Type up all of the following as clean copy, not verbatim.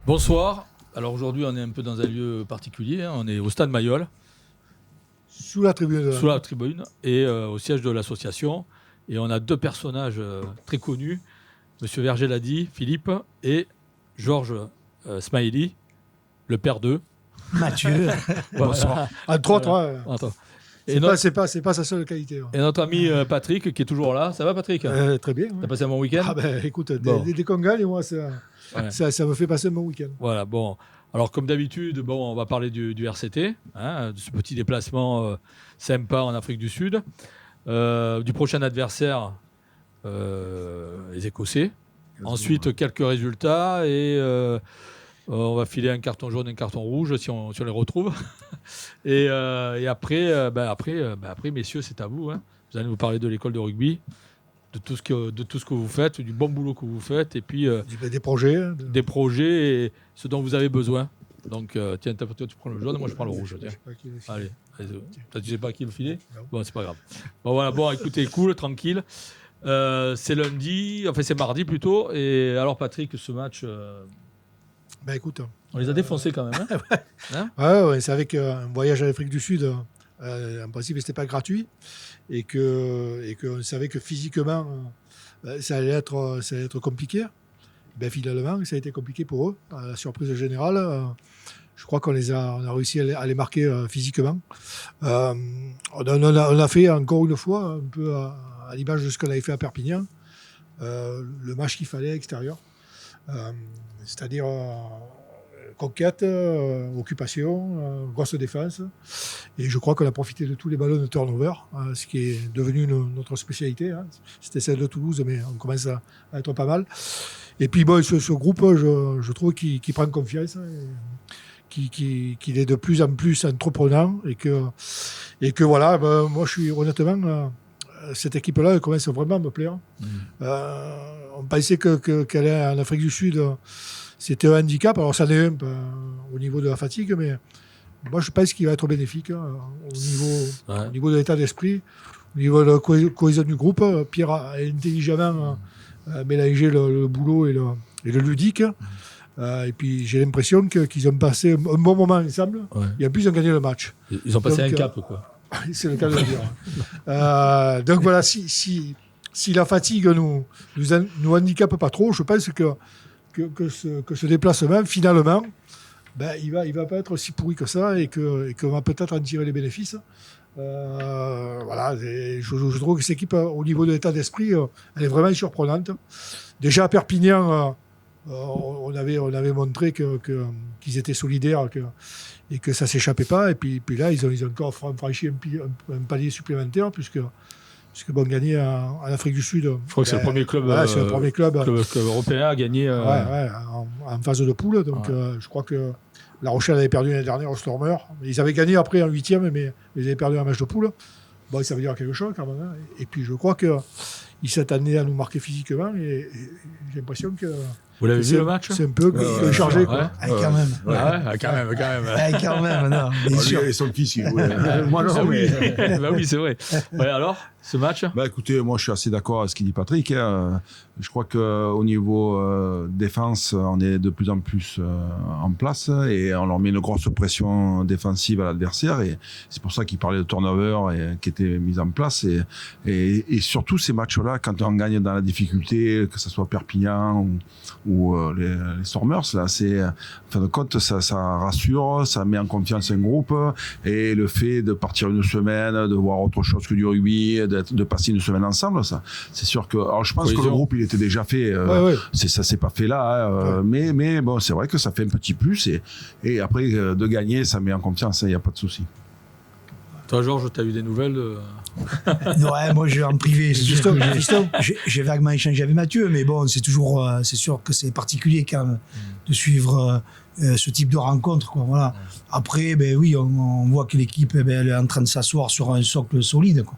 Bonsoir. Alors aujourd'hui, on est un peu dans un lieu particulier. On est au stade Mayol, Sous la tribune. sous la tribune, et au siège de l'association. Et on a deux personnages très connus. Monsieur Verger l'a dit, Philippe, et Georges Smiley, le père d'eux. Mathieu. Bonsoir. Entre autres, ouais. Attends. C'est pas sa seule qualité. Ouais. Et notre ami Patrick, qui est toujours là. Ça va, Patrick? Très bien. Ouais. T'as passé un bon week-end? Ah ben écoute, Bon. dès qu'on gagne, moi, Ouais. ça me fait passer un bon week-end. Voilà, bon. Alors, comme d'habitude, on va parler du RCT, de ce petit déplacement sympa en Afrique du Sud. Du prochain adversaire, les Écossais. Ensuite, quelques résultats et on va filer un carton jaune, un carton rouge si on les retrouve. et après, messieurs, c'est à vous. Hein. Vous allez nous parler de l'école de rugby, de tout ce que vous faites, du bon boulot que vous faites, et puis Des projets. Hein, des projets et ce dont vous avez besoin. Donc, tiens, toi, tu prends le jaune, moi je prends le rouge. Tiens. Allez, toi, tu sais pas à qui le filer? Non. Bon, c'est pas grave. Bon, voilà, bon, écoutez, cool, tranquille. C'est lundi, enfin c'est mardi plutôt. Et alors, Patrick, ce match, Ben écoute. on les a défoncés quand même. Hein. Ouais, c'est avec un voyage à l'Afrique du Sud. En principe, c'était pas gratuit. Et qu'on savait que physiquement, ça allait être compliqué. Ben, finalement, ça a été compliqué pour eux. À la surprise générale, je crois on a réussi à les marquer physiquement. On a fait encore une fois, un peu à l'image de ce qu'on avait fait à Perpignan, le match qu'il fallait à l'extérieur. C'est-à-dire conquête, occupation, grosse défense. Et je crois qu'on a profité de tous les ballons de turnover, ce qui est devenu notre spécialité. Hein. C'était celle de Toulouse, mais on commence à être pas mal. Et puis bon, ce groupe, je trouve qu'il prend confiance, qu'il est de plus en plus entreprenant et que voilà, ben, moi je suis honnêtement, cette équipe-là elle commence vraiment à me plaire. On pensait qu'elle est en Afrique du Sud, c'était un handicap, alors ça l'est un peu au niveau de la fatigue, mais moi je pense qu'il va être bénéfique au niveau de l'état d'esprit, au niveau de la cohésion du groupe. Pierre a intelligemment mélangé le boulot et le ludique. Et puis j'ai l'impression qu'ils ont passé un bon moment ensemble. Ouais. Et en plus ils ont gagné le match. Ils ont passé Donc, un cap, quoi. C'est le cas de le dire. Donc voilà, si la fatigue nous handicape pas trop, je pense que ce déplacement, finalement, ben, il va pas être si pourri que ça et qu'on va peut-être en tirer les bénéfices. Voilà, je trouve que cette équipe, au niveau de l'état d'esprit, elle est vraiment surprenante. Déjà à Perpignan, on avait montré qu'ils étaient solidaires et que ça ne s'échappait pas. Et puis là, ils ont encore franchi un palier supplémentaire puisque bon, gagner en Afrique du Sud. Je crois que c'est le premier club, c'est le premier club européen à gagner. En phase de poule. Donc je crois que La Rochelle avait perdu l'année dernière au Stormer. Ils avaient gagné après en 8e, mais ils avaient perdu un match de poule. Bon, ça veut dire quelque chose quand même. Hein. Et puis je crois qu'ils s'attendaient à nous marquer physiquement et j'ai l'impression que. Vous l'avez vu le match? C'est un peu chargé. Quoi. Quand même. Quand même. Quand même, non. Bien sûr. Lui et son fils, il voulait. Moi, non, mais. Bah oui, c'est vrai. Ouais, alors, ce match? Bah, écoutez, moi, je suis assez d'accord avec ce qu'il dit Patrick. Hein. Je crois qu'au niveau défense, on est de plus en plus en place et on leur met une grosse pression défensive à l'adversaire. Et c'est pour ça qu'il parlait de turnover qui était mis en place. Et surtout, ces matchs-là, quand on gagne dans la difficulté, que ce soit Perpignan ou les Stormers, là, c'est, en fin de compte, ça rassure, ça met en confiance un groupe. Et le fait de partir une semaine, de voir autre chose que du rugby, de passer une semaine ensemble, ça, c'est sûr que. Alors, je pense que le groupe, il était déjà fait. Ça s'est pas fait là. Hein, mais bon, c'est vrai que ça fait un petit plus. Et après, de gagner, ça met en confiance, il n'y a pas de souci. Toi, Georges, tu as eu des nouvelles Ouais, moi, en privé. J'ai vaguement échangé avec Mathieu, mais bon, c'est sûr que c'est particulier quand même de suivre ce type de rencontre. Quoi, voilà. Après, ben oui, on voit que l'équipe elle est en train de s'asseoir sur un socle solide. Quoi.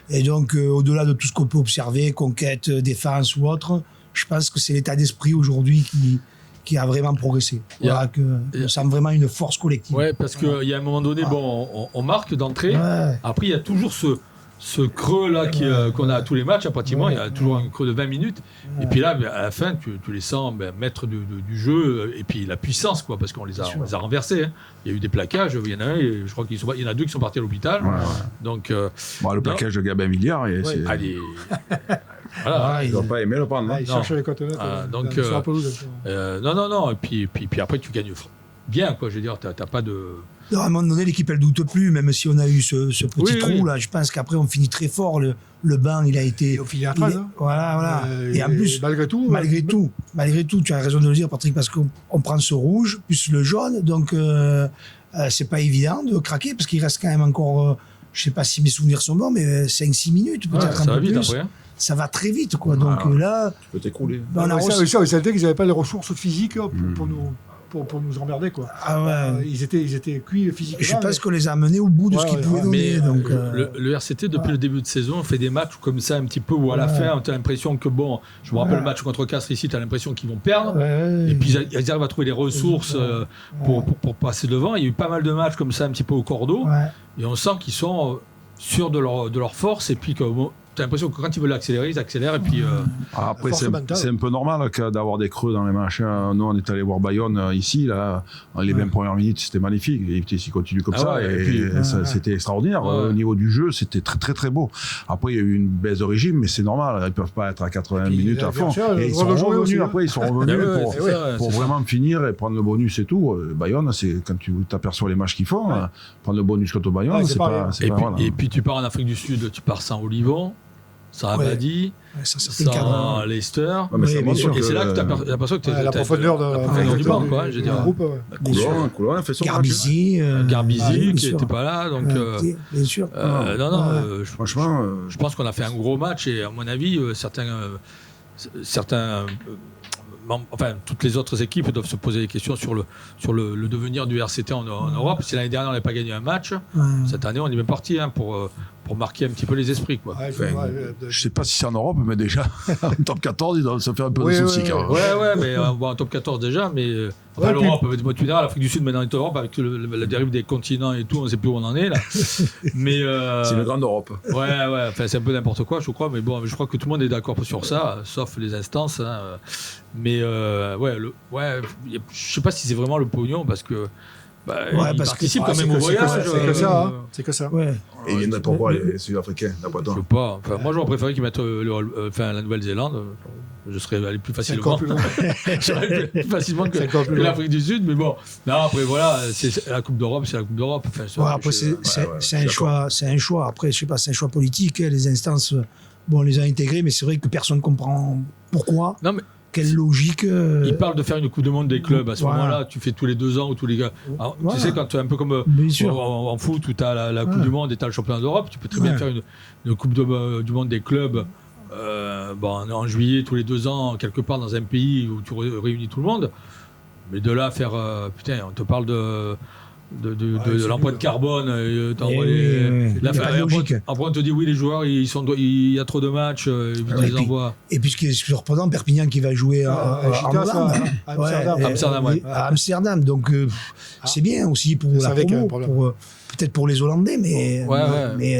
Et donc, au-delà de tout ce qu'on peut observer, conquête, défense ou autre, je pense que c'est l'état d'esprit aujourd'hui qui a vraiment progressé. Voilà, on sent vraiment une force collective. Ouais, parce qu'il y a un moment donné, on marque d'entrée. Ouais. Après, il y a toujours ce creux-là qu'on a à tous les matchs, pratiquement, il y a toujours un creux de 20 minutes. Et puis là, à la fin, tu les sens maîtres du jeu, et puis la puissance, quoi, parce qu'on les a renversés. Hein. Il y a eu des plaquages, il y en a un, et je crois qu'il y en a 2 qui sont partis à l'hôpital. Donc, le plaquage de Gabin Milliard, allez. Voilà, ils n'ont pas aimé le prendre. Ils cherchaient les côtes. Donc, non. Et puis après, tu gagnes bien, quoi. Je veux dire, t'as pas de. À un moment donné, l'équipe, elle doute plus, même si on a eu ce petit trou, là. Je pense qu'après, on finit très fort. Le banc, il a été. Et on finit à 13. Voilà. Et en plus, malgré tout, tu as raison de le dire, Patrick, parce qu'on prend ce rouge, plus le jaune. Donc, c'est pas évident de craquer, parce qu'il reste quand même encore, je sais pas si mes souvenirs sont bons, mais 5-6 minutes, peut-être un peu plus. Après, hein. Ça va très vite, quoi. Donc là. Tu peux t'écrouler. C'était qu'ils n'avaient pas les ressources physiques pour nous emmerder, quoi. Ils étaient cuits physiquement. Je pense qu'on les a amenés au bout de ce qu'ils pouvaient donner. Donc, le RCT, depuis le début de saison, fait des matchs comme ça, un petit peu, où à la fin, tu as l'impression que, je me rappelle le match contre Castres ici, tu as l'impression qu'ils vont perdre. Et puis, ils arrivent à trouver les ressources pour passer devant. Il y a eu pas mal de matchs comme ça, un petit peu au cordeau. Et on sent qu'ils sont sûrs de leur force. Et puis, tu as l'impression que quand ils veulent accélérer, ils accélèrent. Et puis, après, c'est un peu normal d'avoir des creux dans les matchs. Nous, on est allé voir Bayonne ici. Là, les 20 premières minutes, c'était magnifique. Et ils continuent comme ça. Et puis, c'était extraordinaire. Au niveau du jeu, c'était très, très, très beau. Après, il y a eu une baisse de régime, mais c'est normal. Ils ne peuvent pas être à 80 minutes à fond. Et ils sont revenus après. Ils sont revenus pour vraiment finir et prendre le bonus et tout. Bayonne, c'est quand tu t'aperçois les matchs qu'ils font, prendre le bonus contre Bayonne, c'est pas. Et puis, tu pars en Afrique du Sud, tu pars sans Olivon. Ça Abadi, ça Leicester. Et c'est là que tu as l'impression que tu es la profondeur du banc, quoi. Je veux dire. Coulon a fait son Garbizi qui n'était pas là. Donc, bien sûr. Franchement, je pense qu'on a fait un gros match et à mon avis, certains toutes les autres équipes doivent se poser des questions sur le devenir du RCT en Europe. Si l'année dernière on n'avait pas gagné un match, cette année on est même parti pour marquer un petit peu les esprits, quoi. Je ne sais pas si c'est en Europe, mais déjà en top 14 ils doivent se faire un peu de soucis. Mais en top 14 déjà, mais l'Europe, tu diras, l'Afrique du Sud maintenant est en Europe avec la dérive des continents et tout, on ne sait plus où on en est là. Mais c'est une grande Europe. C'est un peu n'importe quoi, je crois, mais bon, je crois que tout le monde est d'accord sur ça, sauf les instances. Mais je sais pas si c'est vraiment le pognon parce que ils participent quand même au voyage. C'est que ça. Et ils viendraient pourquoi les Sud-Africains, d'après toi? Je sais pas. Moi j'aurais préféré qu'ils mettent la Nouvelle-Zélande. Je serais allé plus facilement. Plus facilement que l'Afrique du Sud, mais bon. Non, après voilà, c'est la Coupe d'Europe, c'est la Coupe d'Europe. Après c'est un choix. Après je sais pas, c'est un choix politique. Les instances, on les a intégrées, mais c'est vrai que personne ne comprend pourquoi. Non mais. Quelle logique Ils parlent de faire une Coupe du Monde des clubs. À ce moment-là, tu fais tous les 2 ans ou tous les gars. Alors, tu sais, quand tu es un peu comme en foot où tu as la Coupe du Monde et tu as le championnat d'Europe, tu peux très bien faire une Coupe du Monde des clubs en juillet, tous les 2 ans, quelque part dans un pays où tu réunis tout le monde. Mais de là à faire. On te parle de l'empreinte carbone. Après, on te dit oui, les joueurs, il y a trop de matchs, ils les envoient. Et puis, ce qui est surprenant, Perpignan qui va jouer à Amsterdam. Donc, c'est bien aussi pour la promo, peut-être pour les Hollandais, mais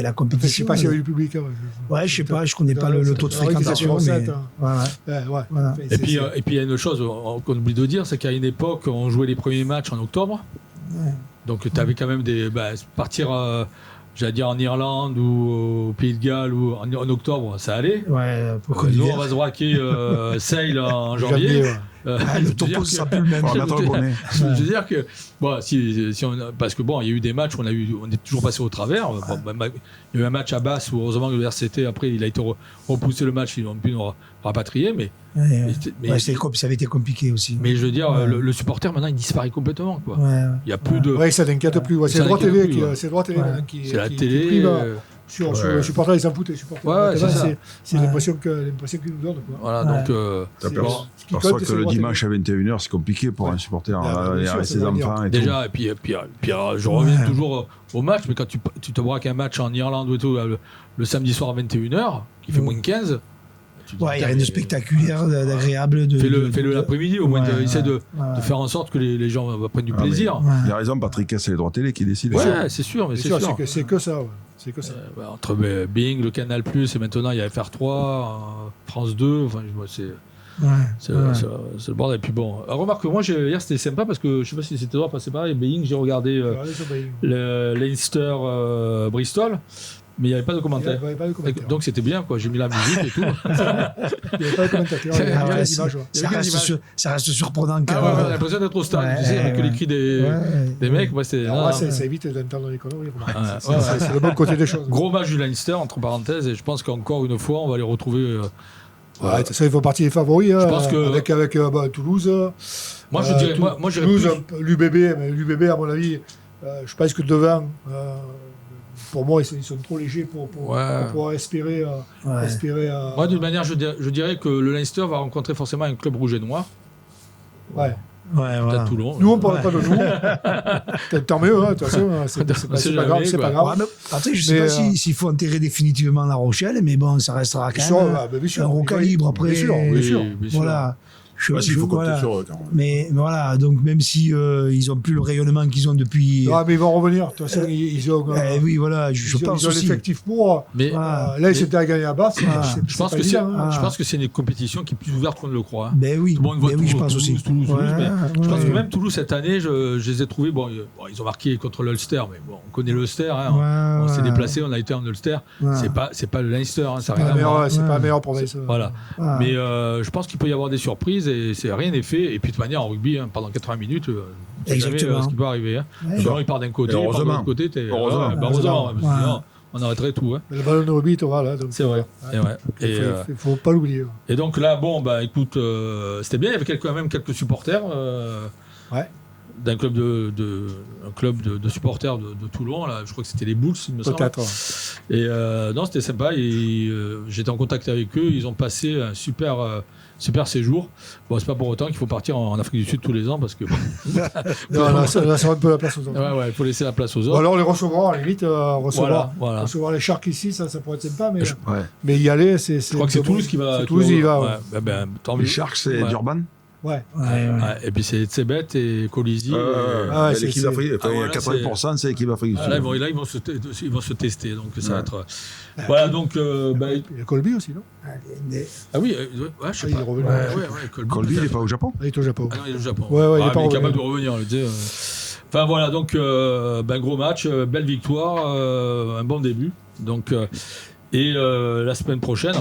la compétition. Je ne sais pas s'il y avait du public. Je ne sais pas, je ne connais pas le taux de fréquentation. Et puis, il y a une chose qu'on oublie de dire, c'est qu'à une époque, on jouait les premiers matchs en octobre. Donc tu avais quand même partir j'allais dire en Irlande ou au Pays de Galles ou en octobre, ça allait. Nous on va se braquer Sale en janvier. Le topo sera plus le même. Je veux dire que parce que il y a eu des matchs où on est toujours passé au travers. Il y a eu un match à Basse où heureusement que le RCT après il a été repoussé le match, ils ont pu nous rapatrier, mais ça avait été compliqué aussi. Mais je veux dire, le supporter maintenant il disparaît complètement, quoi. Il y a plus de. Ça n'inquiète plus. C'est le droit TV qui. C'est la télé. Sur les supporters, ils s'en foutent. C'est l'impression qu'ils nous donnent. Voilà, donc. Je pense que le dimanche à 21h, c'est compliqué pour un supporter avec ses enfants. Déjà, et puis je reviens toujours au match, mais quand tu te braques un match en Irlande ou tout, le samedi soir à 21h, qui fait moins de 15, tu dis, Ouais, il n'y a rien de spectaculaire, d'agréable. Fais-le l'après-midi, au moins, essaie de ouais. faire en sorte que les gens prennent du Ah, plaisir. Ouais. Il a raison, Patrick, c'est les droits télé qui décident. Ouais, c'est sûr, mais C'est c'est sûr, sûr. c'est que ça. Ouais. C'est que ça. Entre Bing, le Canal+, et maintenant il y a FR3, France 2, enfin, c'est Ouais. c'est le bordel. Et puis bon, remarque, moi hier c'était sympa parce que je sais pas si c'était toi, passé pareil, Bing, j'ai regardé Regardez sur Bing. le Leinster Bristol, mais il n'y avait pas de Il n'y commentaire. avait pas de commentaire. Donc c'était bien, quoi. J'ai mis la musique et tout. Il n'y avait pas de commentateur. Il y Ah avait ouais, des images. Ouais. Il y avait ça reste surprenant quand Ah ouais, même. on a l'impression d'être au stade. Ouais, Tu sais, avec ouais. les cris des mecs. Moi, c'était. Alors là, non, non. ça évite d'entendre les conneries. Ouais, ouais. C'est le bon côté des choses. Gros match du Leinster, entre parenthèses, et je pense qu'encore une fois, on va les retrouver. Ouais, ça, ils font partie des favoris. Je pense que- Avec Toulouse. Moi, je dirais. Moi, je dirais Toulouse, plus- l'UBB, mais l'UBB, à mon avis, je pense que devant, pour moi, ils sont trop légers pour pouvoir espérer. Ouais. Moi, d'une manière, je dirais que le Leinster va rencontrer forcément un club rouge et noir. Ouais. Ouais, Peut-être voilà. Toulon. Nous, on ne parle pas de nous. Tant mieux, hein, de toute façon, c'est pas grave. C'est pas Ouais, grave. mais après, je sais Mais, pas s'il faut enterrer définitivement La Rochelle, mais bon, ça restera quand même Bien sûr. un gros calibre. Après, Bien sûr, bien sûr. Bien sûr. voilà. Il faut compter voilà. sur eux, quand même. Mais voilà, donc même si ils n'ont plus le rayonnement qu'ils ont depuis. Ah, mais ils vont revenir. De toute façon, ils ont. Oui, voilà, je pense ils ont aussi. l'effectif pour. Mais Ah, Là, ils s'étaient à gagner à bas. je pense que Ah. je pense que c'est une compétition qui est plus ouverte qu'on ne le croit. Hein. Ben oui, Tout le monde voit ben oui, je Toulouse, pense aussi. Toulouse, mais je pense ouais. que même Toulouse cette année, je les ai trouvés. Bon, ils ont marqué contre l'Ulster, mais bon, on connaît l'Ulster. Hein, on s'est déplacé, on a été en Ulster. Ouais. C'est pas le Leinster, hein, ça C'est n'a rien à voir. pas la meilleure province. Voilà. Ah. Mais je pense qu'il peut y avoir des surprises et rien n'est fait. Et puis de toute manière, en rugby, hein, pendant 80 minutes, c'est jamais Exactement. ce qui peut arriver. Hein. Ouais. Sinon, il part d'un côté, Et il part de heureusement. l'autre côté. Heureusement. Heureusement, Ouais. parce que sinon, on arrêterait tout. Hein. Mais le ballon de rugby, tu vois, là. C'est vrai. Ouais. Et, Il faut pas l'oublier. et donc là, bon, bah écoute, c'était bien. Il y avait quand même quelques supporters. Ouais. D'un club un club de supporters de Toulon, là, je crois que c'était les Bulls, il me semble. Peut-être. Et non, c'était sympa. Et j'étais en contact avec eux. Ils ont passé un super séjour. Bon, c'est pas pour autant qu'il faut partir en Afrique du Sud tous les ans parce que Non, là, ça va un peu la place aux autres. ouais, il faut laisser la place aux Ou autres. alors les recevoir, à la limite, recevoir Voilà. les Sharks ici, ça pourrait être sympa, mais, Ouais. mais y aller, c'est. Je crois que c'est Toulouse qui va. C'est Toulouse, il va. Ouais. Tant Les mieux. Sharks, c'est Ouais. Durban. Ouais. Ouais. Ouais, et puis c'est Tsebet et Colisi. Ah ouais, L'équipe c'est- d'Afrique, Ah, voilà, 80%, c'est l'équipe d'Afrique du Ah, Sud. là, ils vont se tester, donc ça va Ouais. être. Voilà, donc. Il y a Colby aussi, non? Ah oui, ouais, je sais Il pas. est revenu. Colby, Colby, il n'est peut-être. pas au Japon. Il est au Japon. Ah non, il est au Japon. Ouais, il est pas mais il est revenu. capable de revenir. Tu sais, Enfin voilà, donc gros match, belle victoire, un bon début. Donc, la semaine prochaine,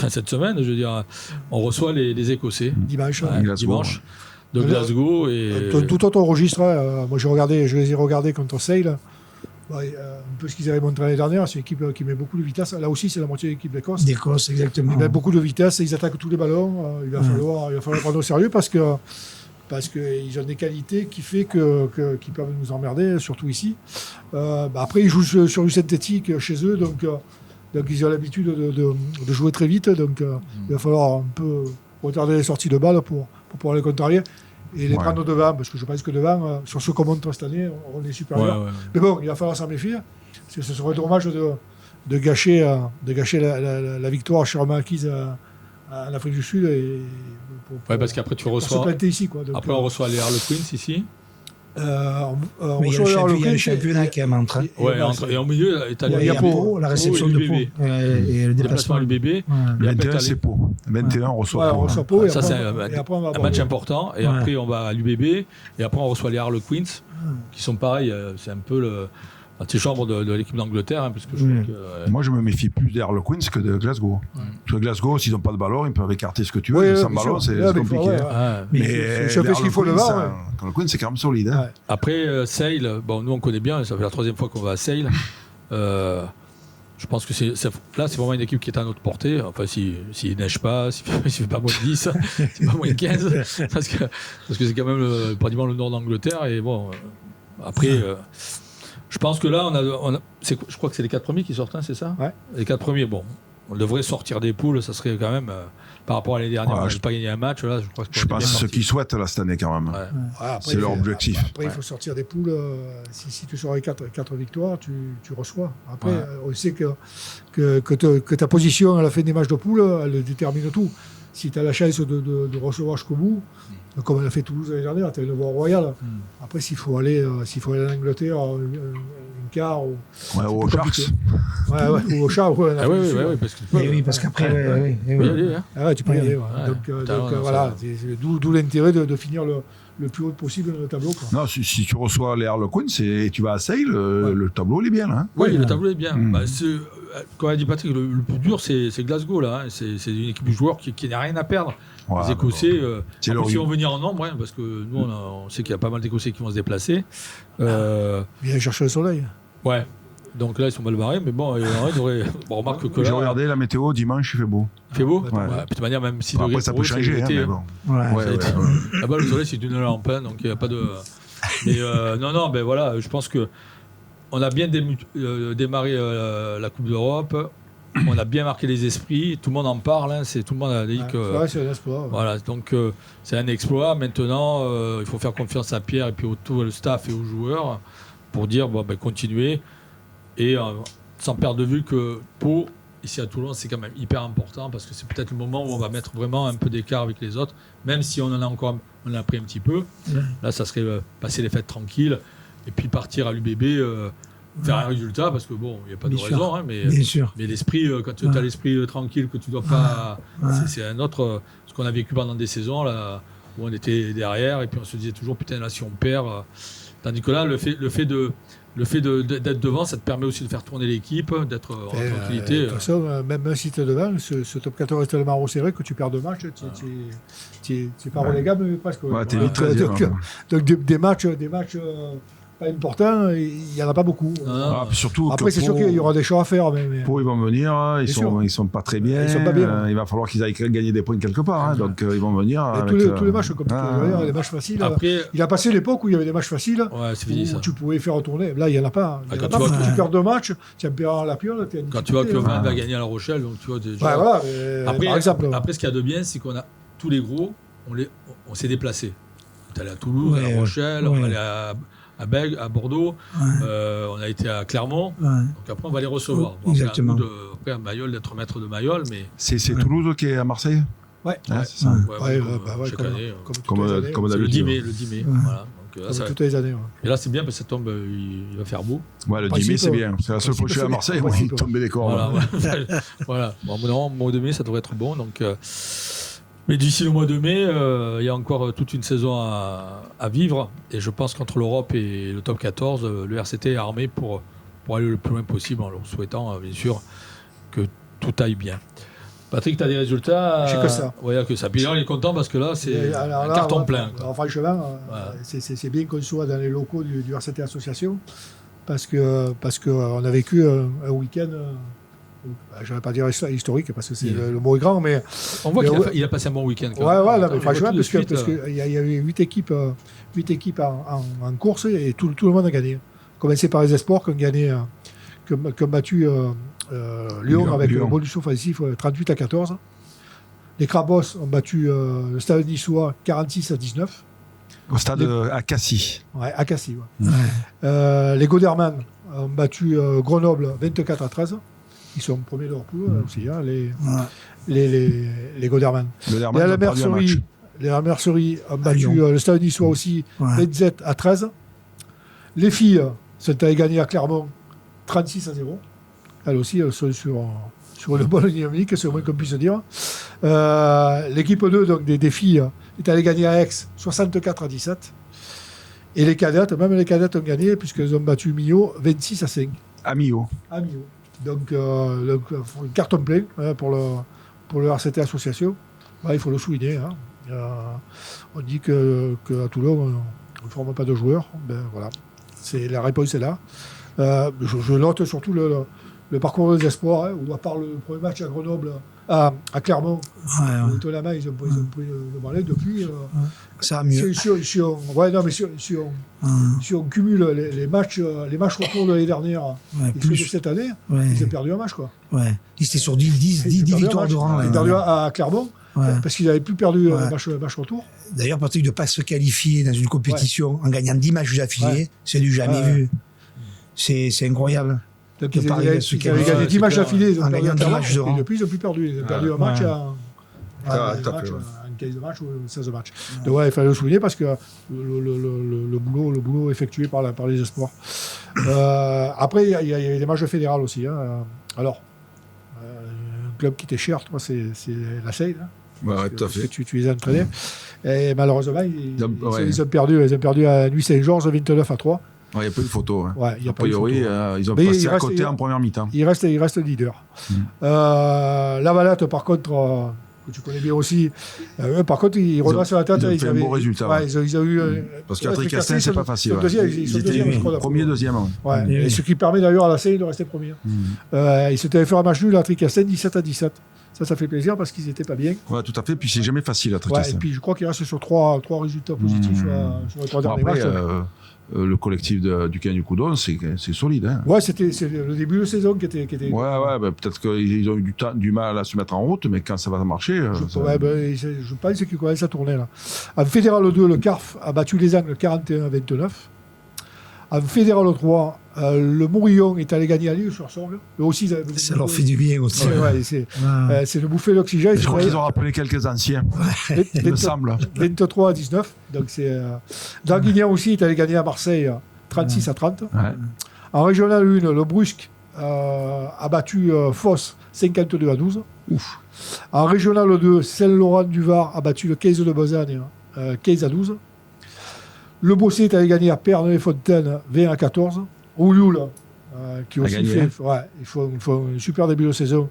cette semaine, je veux dire, on reçoit les Écossais. Dimanche. Ouais, Glasgow, dimanche de Glasgow. Et... Tout autre registre. Moi, je les ai regardés contre Sale. Un peu ce qu'ils avaient montré l'année dernière. C'est une équipe qui met beaucoup de vitesse. Là aussi, c'est la moitié de l'équipe d'Écosse. D'Écosse, exactement. Ils mettent beaucoup de vitesse et ils attaquent tous les ballons. Il va falloir prendre au sérieux parce qu'ils ont des qualités qui fait qu'ils peuvent nous emmerder, surtout ici. Après, ils jouent sur du synthétique chez eux, donc ils ont l'habitude de jouer très vite. Donc il va falloir un peu retarder les sorties de balles pour pouvoir les contrarier et les prendre devant, parce que je pense que devant, sur ce qu'on montre cette année, on est supérieur. Ouais. Mais bon, il va falloir s'en méfier, parce que ce serait dommage de gâcher la victoire chèrement acquise en Afrique du Sud. Ouais, parce qu'après, tu pour se reçois. planter ici. Quoi. Donc, Après, on reçoit les Harlequins ici. on Mais il y a reçoit le Harlequins championnat qui est en train. Ouais, et en milieu, tu as Il y a Pau, la réception de Pau. Et le déplacement déplacement à l'UBB. Ouais. Et après, 21, t'as c'est Pau. 21, on reçoit Ouais, Pau. on reçoit Pau, et Ça, après, c'est et après, on va un voir match le- important. Et Ouais. après, on va à l'UBB. Et après, on reçoit les Harlequins, qui sont pareils. C'est un peu l'antichambre de l'équipe d'Angleterre, hein, parce que je crois que. Moi, je me méfie plus des Harlequins que de Glasgow. Parce que Glasgow, s'ils n'ont pas de ballon, ils peuvent écarter ce que tu veux. Ouais, mais ouais, sans bien ballon, sûr. c'est Ouais, mais compliqué. faut- ouais, Ouais. Mais je fais ce qu'il faut devant, ouais. Harlequins, c'est quand même solide. Hein. Ouais. Après, Sale, bon, nous on connaît bien, ça fait la 3e fois qu'on va à Sale. Je pense que là, c'est vraiment une équipe qui est à notre portée. Enfin, s'il neige pas, s'il fait pas moins de 10, c'est pas moins de 15, parce que c'est quand même pratiquement le nord d'Angleterre. Et bon, après, je pense que là, je crois que c'est les 4 premiers qui sortent, hein, c'est ça? Ouais. Les 4 premiers, bon. on devrait sortir des poules, ça serait quand même, par rapport à l'année dernière, on n'a pas gagné un match, là, je crois que je pense que c'est ce qu'ils souhaitent là, cette année quand même. Ouais, après, c'est leur objectif. Après, il faut sortir des poules. Si tu sors avec 4 victoires, tu reçois. Après, on sait que ta position à la fin des matchs de poule, elle détermine tout. Si tu as la chance de recevoir jusqu'au bout, comme elle a fait Toulouse l'année dernière, tu as une voie royale. Après, s'il faut aller en Angleterre, une quart ou au Sharks. ou au Sharks. Oui, parce qu'après, tu peux y aller. Donc voilà, d'où l'intérêt de finir le plus haut possible dans le tableau. Quoi. Non, si tu reçois les Harlequins et tu vas à Sale, le tableau il est bien. Hein. Oui, le tableau est bien. Comme a dit Patrick, le plus dur c'est Glasgow. Là, hein. C'est une équipe de joueurs qui n'a rien à perdre. Les Écossais, ils vont venir en nombre, parce que nous on sait qu'il y a pas mal d'Écossais qui vont se déplacer. Viens chercher le soleil. Ouais. Donc là, ils sont mal barrés, mais bon, on remarque que j'ai regardé la météo, dimanche, il fait beau. Il fait beau. De toute manière, même si après, ça peut changer. Là-bas, le soleil, c'est d'une lampe, donc il n'y a pas de. Mais non, voilà, je pense que on a bien démarré la Coupe d'Europe. On a bien marqué les esprits. Tout le monde en parle. Tout le monde a dit que. C'est un exploit. Voilà, donc c'est un exploit. Maintenant, il faut faire confiance à Pierre et puis au staff et aux joueurs pour dire continuez. Et sans perdre de vue que Pau, ici à Toulon, c'est quand même hyper important parce que c'est peut-être le moment où on va mettre vraiment un peu d'écart avec les autres, même si on en a pris un petit peu. Là, ça serait passer les fêtes tranquilles et puis partir à l'UBB, faire un résultat parce que il n'y a pas de raison. Mais l'esprit, quand tu as l'esprit tranquille, que tu ne dois pas. C'est un autre. Ce qu'on a vécu pendant des saisons là, où on était derrière et puis on se disait toujours putain, là, si on perd. Tandis que là, le fait d'être devant, ça te permet aussi de faire tourner l'équipe, d'être en tranquillité. De toute façon, même si tu es devant, ce top 14 est tellement resserré que tu perds 2 matchs, tu n'es pas relégable, mais presque. T'es vite 13e. Donc des matchs pas importants, il n'y en a pas beaucoup. Surtout après, c'est sûr qu'il y aura des choix à faire. Pau, ils vont venir, ils sont pas très bien. Ils sont pas bien. Il va falloir qu'ils aillent gagner des points quelque part. Donc ils vont venir. Tous les matchs sont compliqués. Il y a des matchs faciles. Après, il a passé l'époque où il y avait des matchs faciles où tu pouvais faire retourner. Là, il n'y en a pas. Tu perds 2 matchs, tu perds la piole. Quand tu vois que Vannes va gagner à La Rochelle, donc tu vois déjà. Par exemple. Après, ce qu'il y a de bien, c'est qu'on a tous les gros, on s'est déplacés. On est allé à Toulouse, à La Rochelle, on est allé à Bègles, à Bordeaux, on a été à Clermont, donc après on va les recevoir. Exactement. Après à Mayol, d'être maître de Mayol, mais... C'est Toulouse qui est à Marseille ? Ouais. C'est ça. Chaque année. Comme le 10 mai. Voilà. Comme toutes les années. Et là c'est bien parce que ça tombe, il va faire beau. Ouais, le 10 mai c'est bien. C'est la seule fois que je suis à Marseille, il tombait les corps. Voilà. Bon, au mois de mai ça devrait être bon, donc... Mais d'ici le mois de mai, il y a encore toute une saison à vivre. Et je pense qu'entre l'Europe et le top 14, le RCT est armé pour aller le plus loin possible, en leur souhaitant, bien sûr, que tout aille bien. Patrick, tu as des résultats? J'ai que ça. Oui, que ça. Puis là, on est content parce que là, c'est un carton plein. Alors, franchement, c'est bien qu'on soit dans les locaux du RCT Association parce qu'on a vécu un week-end... je ne vais pas dire historique parce que le mot est grand, mais on voit qu'il a passé un bon week-end. Mais franchement, parce qu'il y a eu 8 équipes en course et tout le monde a gagné. Commencé par les espoirs qui ont battu Lyon avec un bonus offensif 38-14. Les Crabos ont battu le Stade niçois 46-19. Au stade à Cassis. Ouais, à Cassis. Ouais. Les Goderman ont battu Grenoble 24-13. Ils sont premiers de leur poule aussi, les Goderman. Les Merceries ont battu le Stade niçois aussi 27-13. Les filles sont allées gagner à Clermont 36-0. Elles aussi, elles sont sur une bonne dynamique, c'est le moins qu'on puisse dire. L'équipe 2 donc, des filles est allée gagner à Aix 64-17. Et les cadettes, même les cadettes ont gagné puisqu'elles ont battu Millau 26-5. À Millau. Donc, le carton plein pour le RCT Association. Il faut le souligner. On dit qu'à Toulon, on ne forme pas de joueurs. Voilà. La réponse est là. Je note surtout le parcours des espoirs, où à part le premier match à Grenoble, à Clermont. Ouais. Étonnamment, ils ont pris le balai depuis. Ça va mieux. Si on cumule les matchs retour de l'année dernière Ouais, et ceux de plus. cette année, Ouais. ils ont perdu un match. Quoi. Ouais. Ils étaient sur 10 victoires de rang. Ils ont perdu à Clermont Ouais. parce qu'ils n'avaient plus perdu Ouais. match retour. D'ailleurs, Patrick, de ne pas se qualifier dans une compétition en gagnant 10 matchs d'affilée, Ouais. c'est du jamais Ouais. vu. C'est incroyable. Donc, De ils Paris, avaient ceux qui gagné avaient- 10 matchs c'est d'affilée, ils ont en perdu gagnant à 10 Clermont, matchs de rang. et depuis, ils n'ont plus perdu. Ils ont perdu un Ouais. match Ouais. un tout à fait, match, ouais. une 15 de match ou 16 matchs. Donc, ouais, il fallait le souligner parce que le boulot effectué par les espoirs. Après, il y a des matchs fédéraux aussi. Hein. Alors, un club qui était cher, toi, c'est la Seine. Hein, Ouais, tout à parce que fait. tu les as entraînés. Et malheureusement, ils ont perdu à Nuit-Saint-Georges 29-3. Il n'y a pas eu de photo. Hein. Ouais, il y a A pas eu de priori, photo. ils ont Mais passé il à reste- côté il- en première mi-temps. Il reste leader. La Valette, par contre, que tu connais bien aussi, eux, par contre, ils redressent la tête. ils ont fait un beau résultat, Ouais, ouais. ils ont eu. Parce qu'Patrick Castin, c'est pas facile. Ils Ouais. sont deuxième, ils sont Ils étaient deuxième, je crois, premier, deuxième. Ouais. Ouais. Oui, Et oui. ce qui permet d'ailleurs à la CI de rester premier. Ils s'étaient fait un match nul à Tricastin 17-17. Ça fait plaisir parce qu'ils n'étaient pas bien. Ouais, tout à fait. Puis c'est jamais facile à Ouais, Patrick et Castin. puis je crois qu'il reste sur trois résultats positifs sur les 3 Bon, derniers après, matchs. le collectif du Cannes du Coudon, c'est solide. Hein. Ouais, c'est le début de saison qui était. Ouais, peut-être qu'ils ont eu du mal à se mettre en route, mais quand ça va marcher. Je pense qu'il commence à tourner là. En Fédéral 2, le CARF a battu les Angles 41-29. En Fédéral 3, le Mourillon est allé gagner à Lille sur Sorgue. Eux aussi, ils avaient Ça leur fait du bien aussi. c'est le bouffé d'oxygène. Je crois qu'ils ont rappelé quelques anciens, il me semble. 23-19. Donc c'est. Draguignan aussi est allé gagner à Marseille 36-30. Ouais. En Régional 1, le Brusque a battu Foss 52-12. Ouf. En Régional 2, Saint-Laurent-du-Var a battu le 15 de Besagne 15-12. Le Bossé est allé gagner à Pernay-Fontaine 20-14. Oulioul, qui aussi gagné, fait, ils font un super début de saison.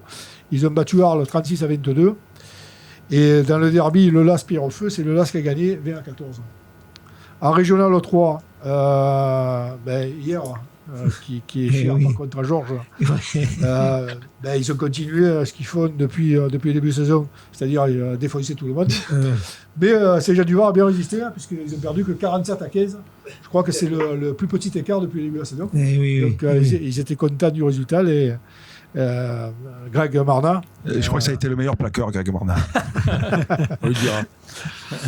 Ils ont battu Arles 36-22. Et dans le derby, le LAS Pierre-au-Feu, c'est le LAS qui a gagné 20-14. En Régional 3, hier, qui est cher oui. par contre à Georges, ils ont continué ce qu'ils font depuis le début de saison, c'est-à-dire défoncer tout le monde. Mais Saint-Jean-du-Var a bien résisté, hein, puisqu'ils ont perdu que 47-15. Je crois que c'est le plus petit écart depuis le début de la saison. Donc ils étaient contents du résultat. Greg Marna. Je crois que ça a été le meilleur plaqueur, Greg Marna. On le dira.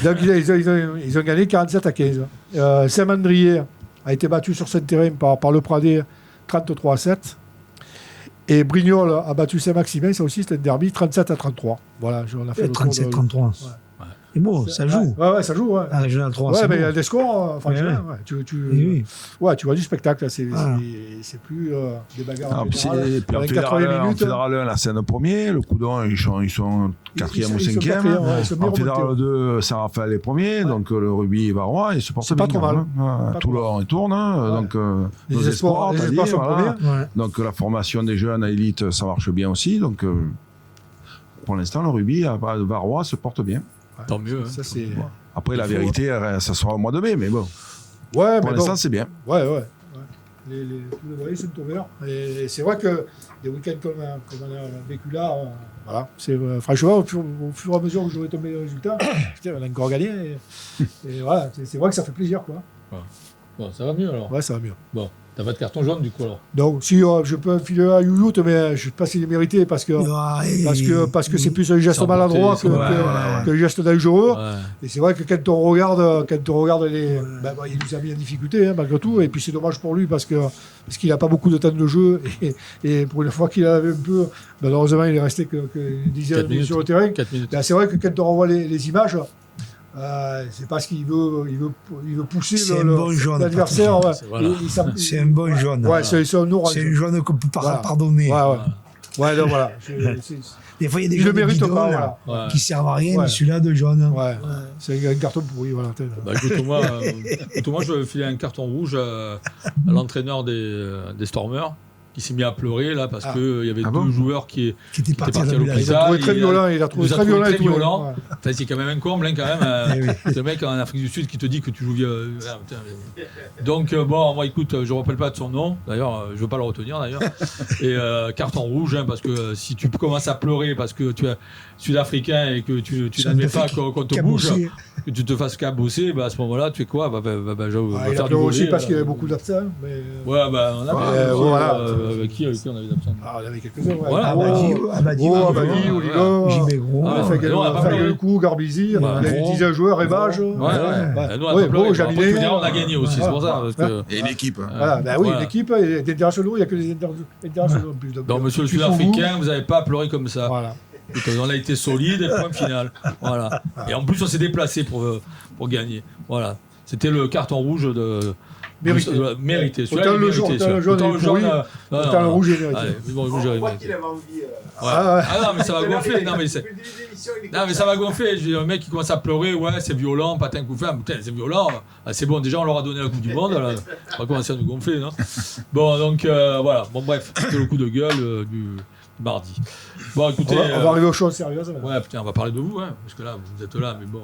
Donc ils ont gagné 47-15. Saint-Mandrier a été battu sur ce terrain par le Pradé 33-7. Et Brignoles a battu Saint-Maximin, ça aussi c'était un derby 37-33. Voilà, on a fait le tour 37-33. Ouais. C'est beau, ça joue. Ouais, ça joue. Ouais. La Régional 3, Ouais, c'est mais il y beau. a des scores, franchement. Ouais. Ouais. Ouais, tu vois du spectacle, là, c'est plus des bagarres. Ah, en puis général. puis en Avec Fédéral 80 1, minutes. là, c'est un premier. Le Coudon, ils sont quatrième ou Ils sont cinquième. quatrième, ouais, ils sont bien En Fédéral remontés, 2, Saint-Raphaël est premier. Donc le rugby va roi. Ils se portent C'est bien. pas trop mal. Hein. Pas Toulon, il tourne. Hein. Ouais. Donc Les nos espoirs t'as dit, sont voilà. premiers. Ouais. Donc la formation des jeunes à élite, ça marche bien aussi. Donc pour l'instant, le rugby à Varrois se porte bien. Tant mieux. Hein. Ça, c'est. Après, la Il faut- vérité, ça sera au mois de mai, mais bon, Ouais, pour mais l'instant, bon. c'est bien. Ouais. Tous les voyants sont ouverts. Et c'est vrai que des week-ends comme on a vécu là, voilà. C'est, franchement, au fur et à mesure où j'aurais tombé les résultats, putain, on a encore gagné. Et voilà, c'est vrai que ça fait plaisir, quoi. Bon, ça va mieux alors. Ouais, ça va mieux. Bon, t'as pas de carton jaune du coup alors. Donc, si je peux filer à Youyout, mais je ne sais pas s'il est mérité parce que c'est plus un geste C'est maladroit emporté, que un geste dangereux. Ouais. Et c'est vrai que quand on regarde les. Il nous a mis en difficulté, hein, malgré tout. Et puis c'est dommage pour lui parce qu'il n'a pas beaucoup de temps de jeu. Et pour une fois qu'il avait un peu. Malheureusement, il est resté qu'une dizaine de 4 minutes sur le terrain. 4 minutes. C'est vrai que quand on revoit les images, c'est parce qu'il veut pousser C'est un bon jaune, l'adversaire. Ouais. Voilà. C'est un bon jaune. Ouais, c'est un orange. C'est un jaune qu'on peut pas Voilà. pardonner. Ouais, donc voilà. Des fois, il y a des Il le jaunes mérite bidons, pas. là, Voilà. Ouais. qui servent à rien, Ouais. mais celui-là de jaune. Ouais. C'est un carton pourri, voilà. Bah, écoute, moi, je vais filer un carton rouge à l'entraîneur des Stormers qui s'est mis à pleurer là parce qu'il y avait Ah 2 bon joueurs qui était étaient parti à partis à l'ambulance. Il a trouvé l'hôpital. très violent. Il a trouvé très violent. et tout, violent. ouais. Enfin, c'est quand même un comble, hein, quand même. Le mec en Afrique du Sud qui te dit que tu joues bien. Donc, bon, moi, écoute, je ne me rappelle pas de son nom. D'ailleurs, je ne veux pas le retenir, d'ailleurs. Et carton rouge, hein, parce que si tu commences à pleurer parce que tu es sud-africain et que tu n'admets pas qu'on te bouge, que tu te fasses cabosser, bah, à ce moment-là, tu fais quoi? Je vais Il a faire du pleuré aussi volley, parce qu'il y avait beaucoup d'absents. Mais... Ouais, bah, on a voilà. avec qui on avait d'absents? Ah, on avait quelques-uns. Ouais. Voilà. Abadi, Oligo, JB Gros. Ah, on a fait nous, on a pas le coup, Garbizi, il y avait 10 joueurs, Ébage. Ouais. Nous, on a Oui, pas pleuré. bon, Après, tu Jaminet. diras, on a gagné aussi, c'est pour ça. Parce que, Et l'équipe. Voilà, ben oui, Voilà. l'équipe, des internationaux, il n'y a que des internationaux en plus. Donc, monsieur le Sud-Africain, vous n'avez pas pleuré comme ça. Voilà. Donc, on a été solide et point final. Voilà. Et en plus, on s'est déplacé pour gagner. Voilà. C'était le carton rouge de. Mérité. Autant le jaune, autant le rouge est mérité. Allez, le rouge est mérité. avait envie. Ouais. Ah non, mais ça va gonfler. Non, mais ça va gonfler. J'ai un mec qui commence à pleurer. Ouais, c'est violent, patin coup fait. Putain, c'est violent. Ah, c'est bon, déjà, on leur a donné la Coupe du Monde. Là. On va commencer à nous gonfler. Non bon, donc, voilà. Bon, bref, c'était le coup de gueule du mardi. Bon, écoutez. On va arriver aux choses sérieuses. Ouais, putain, on va parler de vous, hein, parce que là, vous êtes là, mais bon.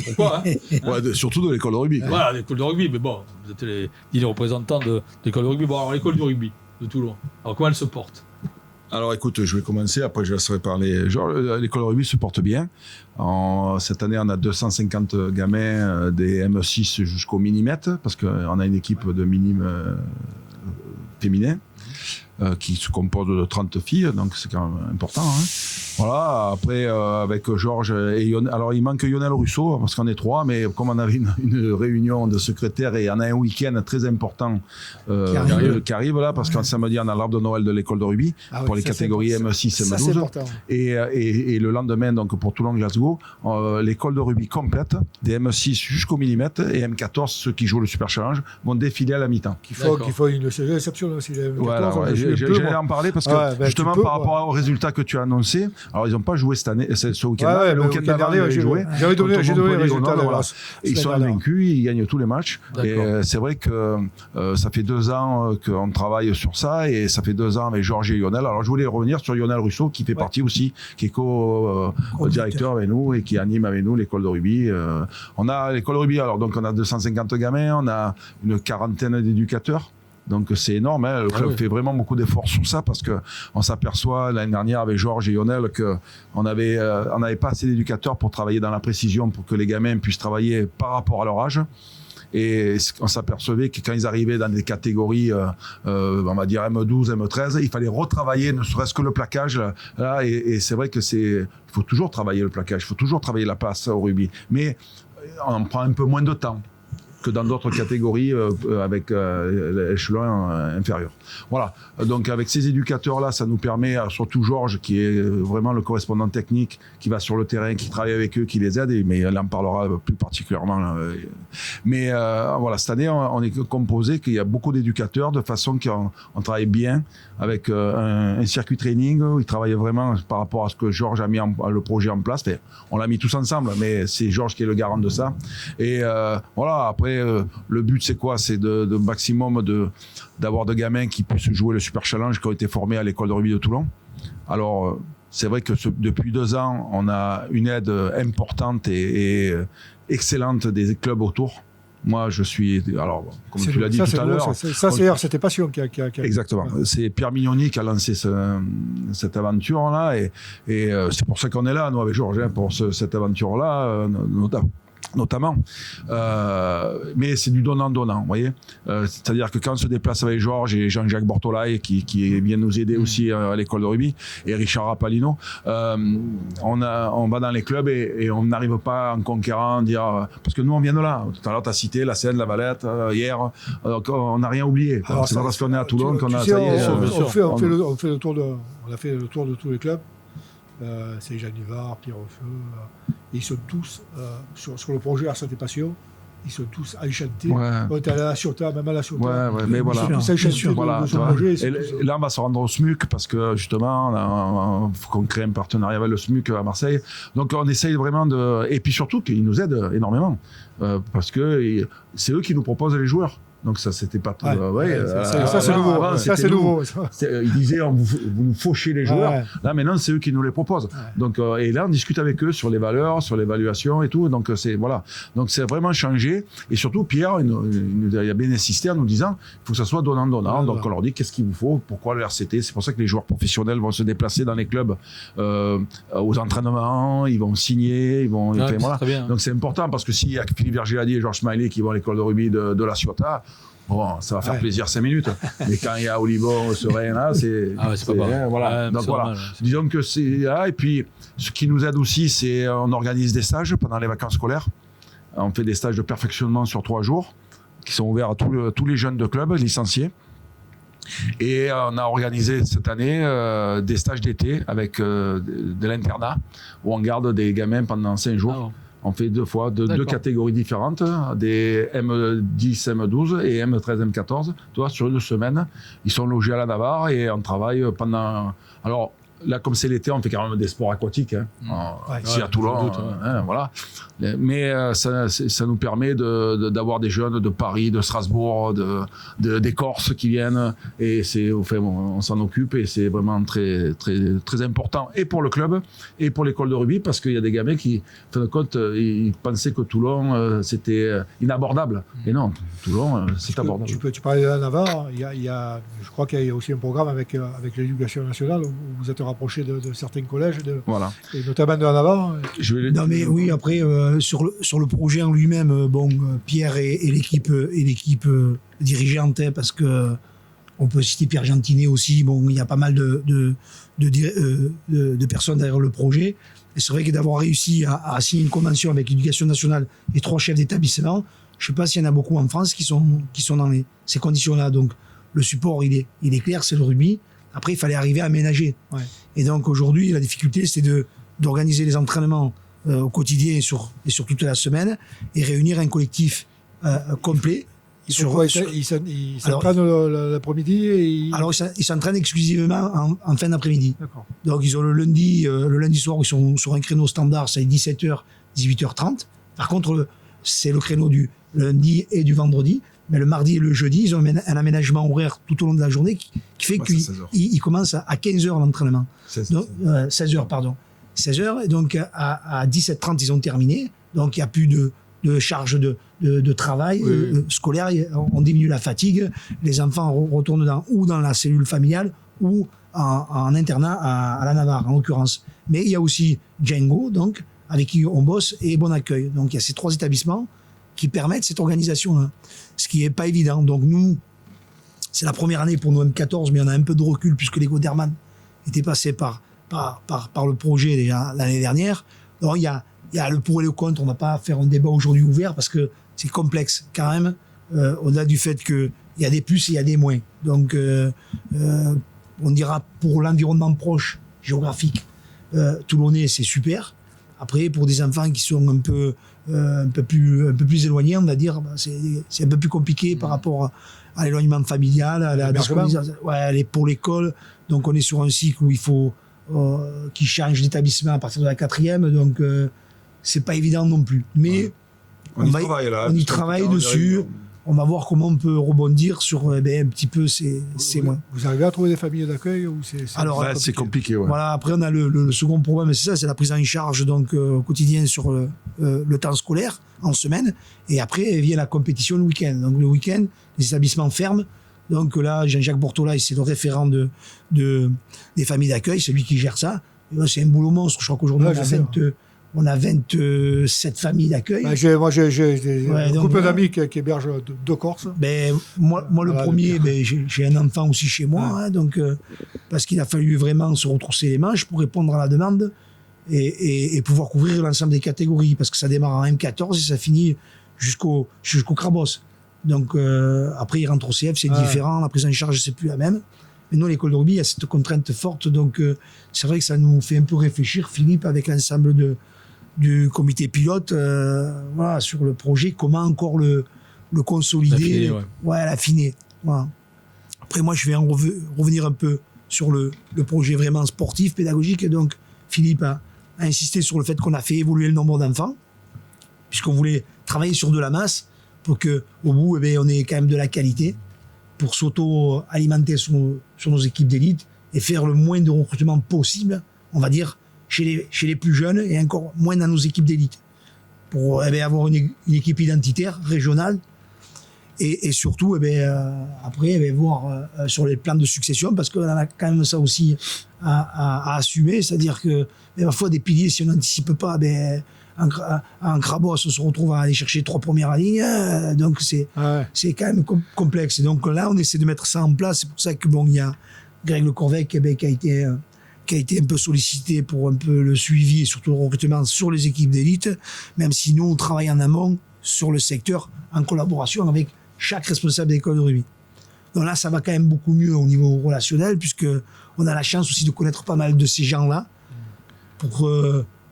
Pourquoi hein Ouais, surtout de l'école de rugby. Voilà, l'école de rugby, mais bon, vous êtes les représentants de l'école de rugby. Bon, alors, l'école du rugby de Toulon. Alors, comment elle se porte? Alors écoute, je vais commencer, après je laisserai parler. L'école de rugby se porte bien. Cette année, on a 250 gamins des M6 jusqu'au minimètre, parce qu'on a une équipe de minimes féminins qui se compose de 30 filles, donc c'est quand même important. Hein. Voilà, après, avec Georges et Lionel. Alors, il manque Lionel Russo, parce qu'on est 3, mais comme on avait une réunion de secrétaires et on a un week-end très important qui arrive là, parce qu'un samedi, on a l'arbre de Noël de l'école de rugby pour les catégories M6 et M12. Et le lendemain, donc pour Toulon-Glasgow, l'école de rugby complète, des M6 jusqu'au millimètre et M14, ceux qui jouent le Super Challenge, vont défiler à la mi-temps. Qu'il faut une exception aussi. Voilà, j'allais en parler parce que justement, par rapport aux résultats que tu as annoncés, alors ils n'ont pas joué ce week-end-là, le week-end d'avant, ils avaient joué. J'ai donné les résultats. Voilà. Ils sont invaincus, ils gagnent tous les matchs. Et c'est vrai que ça fait 2 ans qu'on travaille sur ça, et ça fait 2 ans avec Georges et Lionel. Alors je voulais revenir sur Lionel Russo, qui fait partie aussi, qui est co-directeur avec nous et qui anime avec nous l'école de rugby. On a l'école de rugby, alors donc on a 250 gamins, on a une quarantaine d'éducateurs. Donc c'est énorme, hein. Le club fait vraiment beaucoup d'efforts sur ça, parce qu'on s'aperçoit l'année dernière avec Georges et Lionel qu'on n'avait pas assez d'éducateurs pour travailler dans la précision, pour que les gamins puissent travailler par rapport à leur âge. Et on s'apercevait que quand ils arrivaient dans des catégories, on va dire M12, M13, il fallait retravailler ne serait-ce que le plaquage. Là, et c'est vrai que il faut toujours travailler le plaquage, il faut toujours travailler la passe au rugby. Mais on prend un peu moins de temps que dans d'autres catégories avec l'échelon inférieur. Voilà, donc avec ces éducateurs-là, ça nous permet, surtout Georges, qui est vraiment le correspondant technique, qui va sur le terrain, qui travaille avec eux, qui les aide, mais il en parlera plus particulièrement. Mais voilà, cette année, on est composé qu'il y a beaucoup d'éducateurs, de façon qu'on travaille bien, avec un circuit training, où ils travaillent vraiment par rapport à ce que Georges a mis le projet en place. Enfin, on l'a mis tous ensemble, mais c'est Georges qui est le garant de ça. Et voilà, après, le but, c'est quoi? C'est de maximum d'avoir de gamins qui puissent jouer le Super Challenge, qui ont été formés à l'école de rugby de Toulon. Alors, c'est vrai que depuis 2 ans, on a une aide importante et excellente des clubs autour. Moi, je suis... Alors, comme tu l'as dit tout à l'heure... Ça, c'est c'était Passion qui a... Exactement. C'est Pierre Mignoni qui a lancé cette aventure-là. Et c'est pour ça qu'on est là, nous, avec Georges, pour cette aventure-là, notamment. Mais c'est du donnant-donnant, vous voyez. C'est-à-dire que quand on se déplace avec Georges et Jean-Jacques Bortolaï, qui vient nous aider aussi à l'école de rugby, et Richard Rapalino, on va dans les clubs et on n'arrive pas en conquérant, dire... Parce que nous, on vient de là. Tout à l'heure, tu as cité la Seine, la Valette, hier. Donc, on n'a rien oublié. C'est pas parce qu'on est à Toulon qu'on a... On fait le tour de tous les clubs. C'est Jean Nivard, Pierre Feu, ils sont tous sur le projet Ars et Passion, ils sont tous enchantés. On est allé à la Ciotat, même à la Ciotat. Mais voilà. Ils sont tous enchantés de ce projet. Et là, on va se rendre au SMUC, parce que justement, faut qu'on crée un partenariat avec le SMUC à Marseille. Donc on essaye vraiment de... Et puis surtout, qu'ils nous aident énormément, parce que c'est eux qui nous proposent les joueurs. Donc ça, c'était pas tout. Ça, c'est nouveau. Avant, Ça, c'était c'est nous. nouveau. Ils disaient, vous nous fauchez les joueurs. Ouais. Là, maintenant, c'est eux qui nous les proposent. Ouais. Donc, et là, on discute avec eux sur les valeurs, sur l'évaluation et tout. Donc, voilà. Donc, c'est vraiment changé. Et surtout, Pierre, il a bien insisté en nous disant, il faut que ça soit donnant-donnant. Donc, on leur dit qu'est-ce qu'il vous faut, pourquoi le RCT. C'est pour ça que les joueurs professionnels vont se déplacer dans les clubs aux entraînements, ils vont signer, ils vont. Ouais, voilà. très bien. Donc, c'est important parce que s'il y a Philippe Vergiladi et Georges Smiley qui vont à l'école de rugby de la Ciotat, bon, ça va faire plaisir 5 minutes. Mais quand il y a Olivon, Serein, là, c'est pas bon. voilà. Ouais, Donc voilà. normal, Disons que c'est là. Et puis, ce qui nous aide aussi, c'est on organise des stages pendant les vacances scolaires. On fait des stages de perfectionnement sur 3 jours qui sont ouverts à tous les jeunes de club licenciés. Et on a organisé cette année des stages d'été avec de l'internat où on garde des gamins pendant 5 jours. Ah bon. On fait 2 fois, deux catégories différentes, des M10, M12 et M13, M14. Toi, sur une semaine, ils sont logés à la Navarre et on travaille pendant... Alors, là, comme c'est l'été, on fait quand même des sports aquatiques. Ici à Toulon, voilà. Mais ça nous permet d'avoir des jeunes de Paris, de Strasbourg, des Corses qui viennent. Et on s'en occupe et c'est vraiment très, très, très important. Et pour le club, et pour l'école de rugby, parce qu'il y a des gamins qui, en fin de compte, ils pensaient que Toulon, c'était inabordable. Et non, Toulon, c'est abordable. Tu parlais de la Navarre. Je crois qu'il y a aussi un programme avec l'éducation nationale où vous êtes rapproché de certains collèges, voilà. Et notamment de la Navarre. Non mais oui, après sur le projet en lui-même, Pierre et l'équipe dirigeante, parce que on peut citer Pierre Gentinet aussi. Bon, il y a pas mal de personnes derrière le projet. Et c'est vrai que d'avoir réussi à signer une convention avec l'Éducation nationale et 3 chefs d'établissement, je sais pas s'il y en a beaucoup en France qui sont dans ces conditions-là. Donc le support il est clair, c'est le rugby. Après, il fallait arriver à aménager. Ouais. Et donc, aujourd'hui, la difficulté, c'est d'organiser les entraînements au quotidien et sur toute la semaine et réunir un collectif complet. Ils s'entraînent l'après-midi Alors, ils s'entraînent exclusivement en fin d'après-midi. D'accord. Donc, ils ont le lundi soir, ils sont sur un créneau standard, c'est 17h, 18h30. Par contre, c'est le créneau du lundi et du vendredi. Mais le mardi et le jeudi, ils ont un aménagement horaire tout au long de la journée qui fait qu'ils commencent à 15h l'entraînement. 16h, pardon. 16h, et donc à 17h30, ils ont terminé. Donc il n'y a plus de charge de travail scolaire. On diminue la fatigue. Les enfants retournent dans la cellule familiale ou en internat à la Navarre, en l'occurrence. Mais il y a aussi Django, donc, avec qui on bosse, et Bon Accueil. Donc il y a ces 3 établissements qui permettent cette organisation-là, ce qui n'est pas évident. Donc nous, c'est la première année pour nous M14, mais on a un peu de recul puisque les Goderman étaient passés par le projet déjà l'année dernière. Donc il y a le pour et le contre. On ne va pas faire un débat aujourd'hui ouvert parce que c'est complexe quand même, au-delà du fait qu'il y a des plus et il y a des moins. Donc on dira pour l'environnement proche, géographique, toulonnais, c'est super. Après, pour des enfants qui sont un peu plus éloignés, on va dire, c'est un peu plus compliqué par rapport à l'éloignement familial, à la scolarisation. Ouais, pour l'école. Donc, on est sur un cycle où il faut qu'ils changent d'établissement à partir de la 4e. Donc, c'est pas évident non plus. Mais on y travaille dessus. On va voir comment on peut rebondir sur un petit peu ces mois. Vous arrivez à trouver des familles d'accueil ou Alors, c'est compliqué. Ouais. Voilà, après, on a le second problème, c'est ça, c'est la prise en charge donc, au quotidien sur le temps scolaire, en semaine. Et après, vient la compétition le week-end. Donc, le week-end, les établissements ferment. Donc là, Jean-Jacques Bortola, c'est le référent des familles d'accueil, c'est lui qui gère ça. Et là, c'est un boulot monstre. Je crois qu'aujourd'hui, on a 27 familles d'accueil. J'ai un couple d'amis qui hébergent 2 Corses. Moi le premier, j'ai un enfant aussi chez moi, donc, parce qu'il a fallu vraiment se retrousser les manches pour répondre à la demande et pouvoir couvrir l'ensemble des catégories, parce que ça démarre en M14 et ça finit jusqu'au Crabos. Donc après, il rentre au CF, c'est différent, la prise en charge, c'est plus la même. Mais nous, l'école de rugby, il y a cette contrainte forte, donc c'est vrai que ça nous fait un peu réfléchir, Philippe, avec l'ensemble du comité pilote, sur le projet, comment encore le consolider, l'affiner. Voilà. Après, moi, je vais revenir un peu sur le projet vraiment sportif, pédagogique. Et donc, Philippe a insisté sur le fait qu'on a fait évoluer le nombre d'enfants, puisqu'on voulait travailler sur de la masse pour qu'au bout, on ait quand même de la qualité pour s'auto-alimenter sur nos équipes d'élite et faire le moins de recrutement possible, on va dire, chez les plus jeunes et encore moins dans nos équipes d'élite. Pour avoir une équipe identitaire, régionale, et surtout, après, voir sur les plans de succession, parce qu'on a quand même ça aussi à assumer, c'est-à-dire que parfois des piliers, si on n'anticipe pas, un Crabos se retrouve à aller chercher 3 premières lignes, donc c'est quand même complexe. Et donc là, on essaie de mettre ça en place. C'est pour ça que il y a Greg Le Corvec qui a été un peu sollicité pour un peu le suivi et surtout le recrutement sur les équipes d'élite, même si nous on travaille en amont sur le secteur en collaboration avec chaque responsable d'école de rugby. Donc là, ça va quand même beaucoup mieux au niveau relationnel, puisque on a la chance aussi de connaître pas mal de ces gens-là pour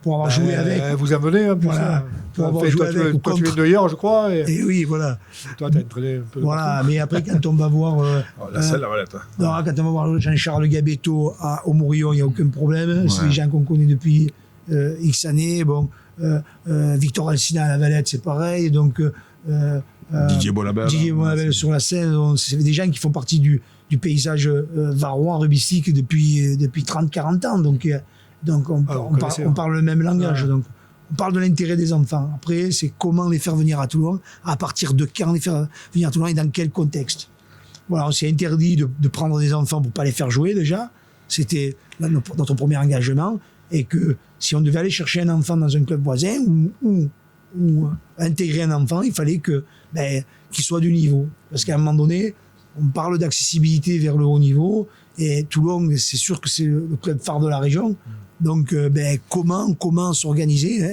avoir joué avec. Vous amenez un peu voilà, pour avoir joué avec. Toi, tu viens de hier, je crois. Et oui, voilà. Et toi, tu as entraîné un peu. Voilà, mais après, quand on va voir. La selle, la valette. Non, quand on va voir Jean-Charles Gabetto au Mourillon, il n'y a aucun problème. Ouais. C'est des gens qu'on connaît depuis X années. Bon, Victor Alcina à la Valette, c'est pareil. Donc. Didier Bonabel sur la scène, c'est des gens qui font partie du paysage varois, rugbyistique depuis 30-40 ans. Donc on parle le même langage. Donc on parle de l'intérêt des enfants. Après, c'est comment les faire venir à Toulon, à partir de quand les faire venir à Toulon et dans quel contexte. Voilà, on s'est interdit de prendre des enfants pour pas les faire jouer déjà. C'était notre premier engagement. Et que si on devait aller chercher un enfant dans un club voisin ou intégrer un enfant, il fallait qu'il soit du niveau. Parce qu'à un moment donné, on parle d'accessibilité vers le haut niveau, et Toulon, c'est sûr que c'est le club phare de la région. Donc, comment s'organiser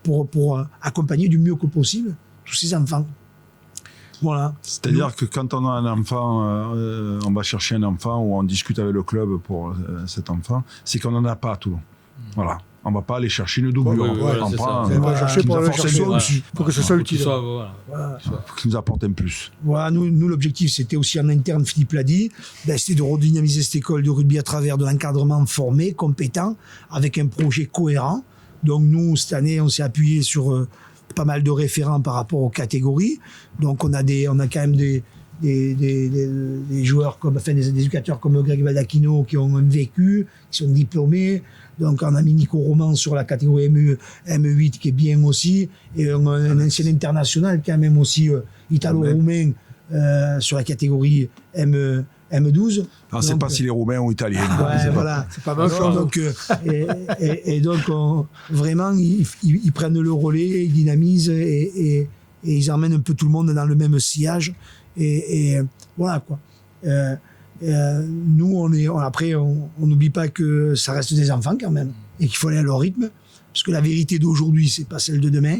pour accompagner du mieux que possible tous ces enfants. Voilà. C'est-à-dire que quand on a un enfant, on va chercher un enfant ou on discute avec le club pour cet enfant, c'est qu'on n'en a pas à Toulon. Voilà. On ne va pas aller chercher une doublure. On va chercher pour aller chercher. Il faut que ce soit utile. Il faut qu'il nous apporte un plus. Voilà, nous l'objectif, c'était aussi en interne, Philippe l'a dit, c'était de redynamiser cette école de rugby à travers de l'encadrement formé, compétent, avec un projet cohérent. Donc nous, cette année, on s'est appuyé sur pas mal de référents par rapport aux catégories. Donc on a quand même des joueurs des éducateurs comme Greg Baldacchino qui ont un vécu, qui sont diplômés. Donc on a mis Nico Roman sur la catégorie M8 qui est bien aussi, et on a un ancien international quand même aussi italo-roumain sur la catégorie M12. On ne sait pas s'il est roumain ou italien. Voilà. C'est pas mal. Donc, et donc vraiment ils prennent le relais, ils dynamisent et ils emmènent un peu tout le monde dans le même sillage. Et voilà quoi. Nous, après, on n'oublie pas que ça reste des enfants quand même, et qu'il faut aller à leur rythme, parce que la vérité d'aujourd'hui, c'est pas celle de demain,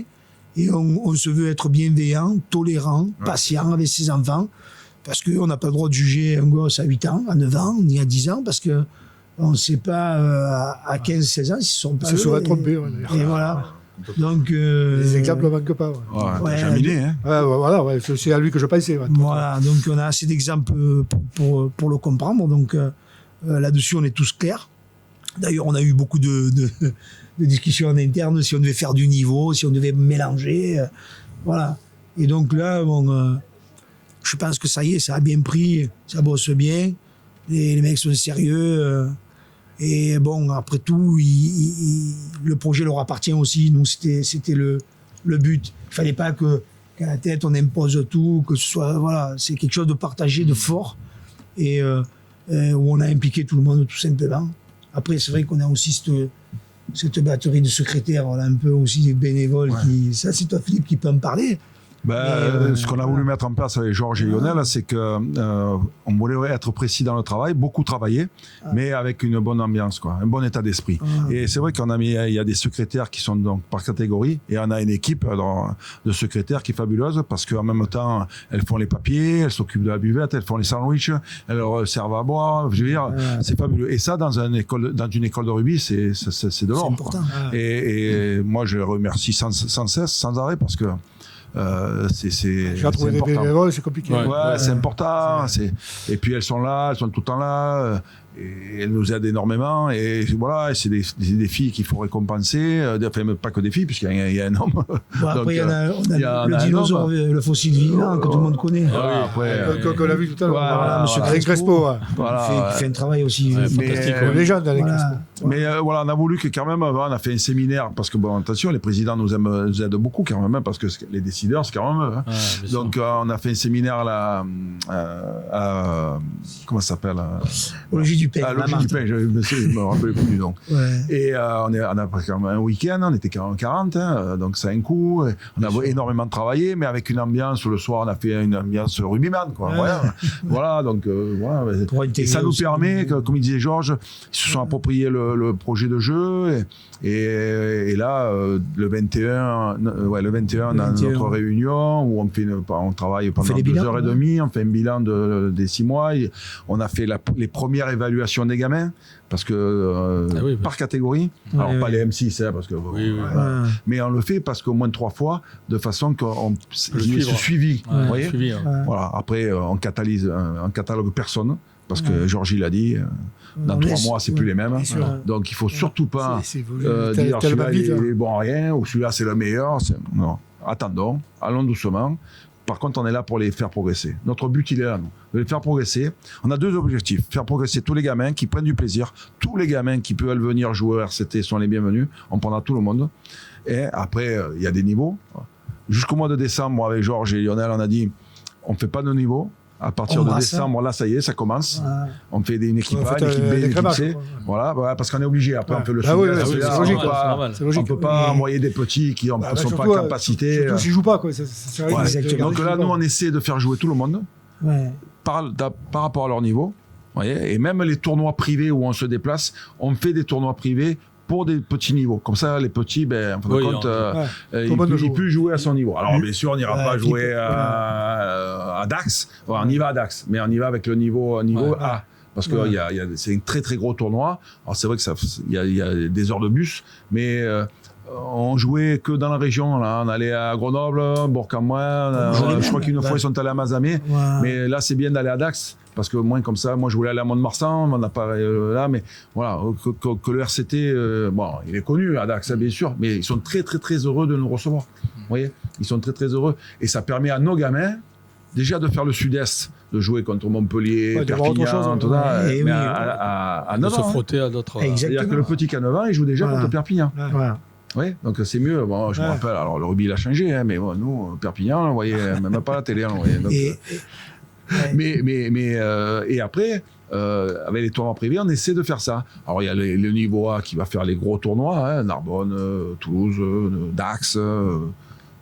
et on se veut être bienveillant, tolérant, patient avec ses enfants, parce qu'on n'a pas le droit de juger un gosse à 8 ans, à 9 ans, ni à 10 ans, parce que on ne sait pas à 15-16 ans s'ils sont pas. Ils se seraient trompés. Et voilà. Donc, les exemples ne manquent pas. Jaminet, hein. Voilà, c'est à lui que je pensais. Voilà, donc on a assez d'exemples pour le comprendre. Donc là-dessus, on est tous clairs. D'ailleurs, on a eu beaucoup de discussions en interne, si on devait faire du niveau, si on devait mélanger. Voilà. Et donc là, je pense que ça y est, ça a bien pris, ça bosse bien. Les mecs sont sérieux. Et bon, après tout, le projet leur appartient aussi. Nous, c'était le but. Il fallait pas qu'à la tête, on impose tout, que ce soit, voilà, c'est quelque chose de partagé, de fort, et où on a impliqué tout le monde, tout simplement. Après, c'est vrai qu'on a aussi cette batterie de secrétaires, on a un peu aussi des bénévoles ça, c'est toi, Philippe, qui peut en parler. Ce qu'on a voulu mettre en place avec Georges et Lionel, c'est qu'on voulait être précis dans le travail, beaucoup travailler, mais avec une bonne ambiance, quoi, un bon état d'esprit. Et c'est vrai il y a des secrétaires qui sont donc par catégorie, et on a une équipe de secrétaires qui est fabuleuse, parce qu'en même temps, elles font les papiers, elles s'occupent de la buvette, elles font les sandwichs, elles leur servent à boire. Je veux dire, c'est fabuleux. Et ça, dans une école de rugby, c'est de l'or. C'est important. Et moi, je les remercie sans cesse, sans arrêt, parce que j'ai trouvé des bénévoles, c'est compliqué. C'est important. Et puis elles sont là, elles sont tout le temps là. et elle nous aide énormément. Et voilà, c'est des filles qu'il faut récompenser. Enfin, pas que des filles, puisqu'il y a un homme. Bon, après, Donc, on a le un dinosaure, homme. le fossile vivant, que tout le monde connaît. Voilà, après, Qu'on a vu tout à l'heure. Voilà, Monsieur voilà. Crespo. Ouais. voilà, Qui fait un travail aussi. Ouais, mais, fantastique, Une légende, Alain Voilà. Crespo. Mais voilà, on a voulu que quand même, on a fait un séminaire, parce que bon, attention, les présidents nous aident beaucoup quand même, hein, parce que les décideurs, c'est quand même eux. Hein. Ouais, bien sûr. Donc, on a fait un séminaire là, comment ça s'appelle Au logis du Père. À Logis du Pain, je me rappelle plus du nom. Ouais. Et on a pris quand même un week-end, on était quand même 40, hein, donc c'est un coup. On a énormément travaillé, mais avec une ambiance, le soir, on a fait une ambiance rugbyman, quoi. Ouais. Voilà, donc voilà. Pour Et intégrer ça nous aussi. permet, comme il disait Georges, ils se sont appropriés le projet de jeu. Et là, le 21, on a notre réunion où on travaille pendant fait des 2 bilans, heures et demie, on fait un bilan des 6 mois. On a fait les premières évaluations des gamins, parce que par catégorie. Alors, pas les M6, hein, parce que. Oui, oui. Ouais. Mais on le fait parce qu'au moins 3 fois, de façon qu'il y ait ce suivi. Ouais, vous voyez suivi, hein. Ouais. Voilà. Après, on catalogue personne, parce que Georges l'a dit, dans On 3 laisse, mois, c'est ouais. plus les mêmes. Bien sûr. Donc, il faut surtout pas C'est voulu dire tellement celui-là, vite. il est bon à rien, ou celui-là, c'est le meilleur. Non. Attendons, allons doucement. Par contre, on est là pour les faire progresser. Notre but, il est là, nous, de les faire progresser. On a 2 objectifs. Faire progresser tous les gamins qui prennent du plaisir. Tous les gamins qui peuvent venir jouer au RCT sont les bienvenus. On prendra tout le monde. Et après, il y a des niveaux. Jusqu'au mois de décembre, avec Georges et Lionel, on a dit, on ne fait pas de niveau. À partir On de brasse. décembre, là, ça y est, ça commence. Ouais. On fait une équipe On A, fait une équipe B, une équipe l'écrémage, C. quoi. Voilà, parce qu'on est obligé. Après, on fait le Ah oui, suivi. oui, c'est c'est logique, logique. c'est normal. C'est On logique. ne peut pas Et- envoyer des petits qui ne Bah, sont pas surtout, en capacité. Surtout s'ils jouent pas, quoi. C'est vrai. Ouais. Exactement. Donc là, nous, on essaie de faire jouer tout le monde Ouais. par rapport à leur niveau. Voyez, et même les tournois privés où on se déplace, on fait des tournois privés pour des petits niveaux. Comme ça, les petits, en fin de Oui, compte, Ouais. ils peuvent jouer à son niveau. Alors, bien sûr, on n'ira Ouais, pas puis- jouer à Dax. Ouais, on y va à Dax, mais on y va avec le niveau Ouais. A. Parce que Ouais. c'est un très très gros tournoi. Alors c'est vrai que il y a des heures de bus, mais on jouait que dans la région. Là. On allait à Grenoble, Bourg-en-Bresse. Je crois qu'une fois ils sont allés à Mazamet. Ouais. Mais là, c'est bien d'aller à Dax, parce que moins comme ça, moi je voulais aller à Mont-de-Marsan, on n'a pas là, mais voilà, que le RCT, bon, il est connu à Dax, hein, bien sûr, mais ils sont très très très heureux de nous recevoir. Vous voyez, ils sont très très heureux, et ça permet à nos gamins déjà de faire le Sud-Est, de jouer contre Montpellier, Ouais, de voir autre Perpignan, chose, tout ça, ouais. Et mais oui, à De 9 se ans. Hein. frotter à d'autres. Exact. C'est-à-dire que le petit qui a 9 ans, il joue déjà Voilà. contre Perpignan. Ouais. Voilà. Oui, donc c'est mieux. Bon, je me Ouais. rappelle, alors le rugby il a changé, hein, mais bon, nous, Perpignan, on voyait même pas la télé. Hein, on voyait, donc, Et, et après, avec les tournois privés, on essaie de faire ça. Alors, il y a le niveau A qui va faire les gros tournois, hein, Narbonne, Toulouse, Dax,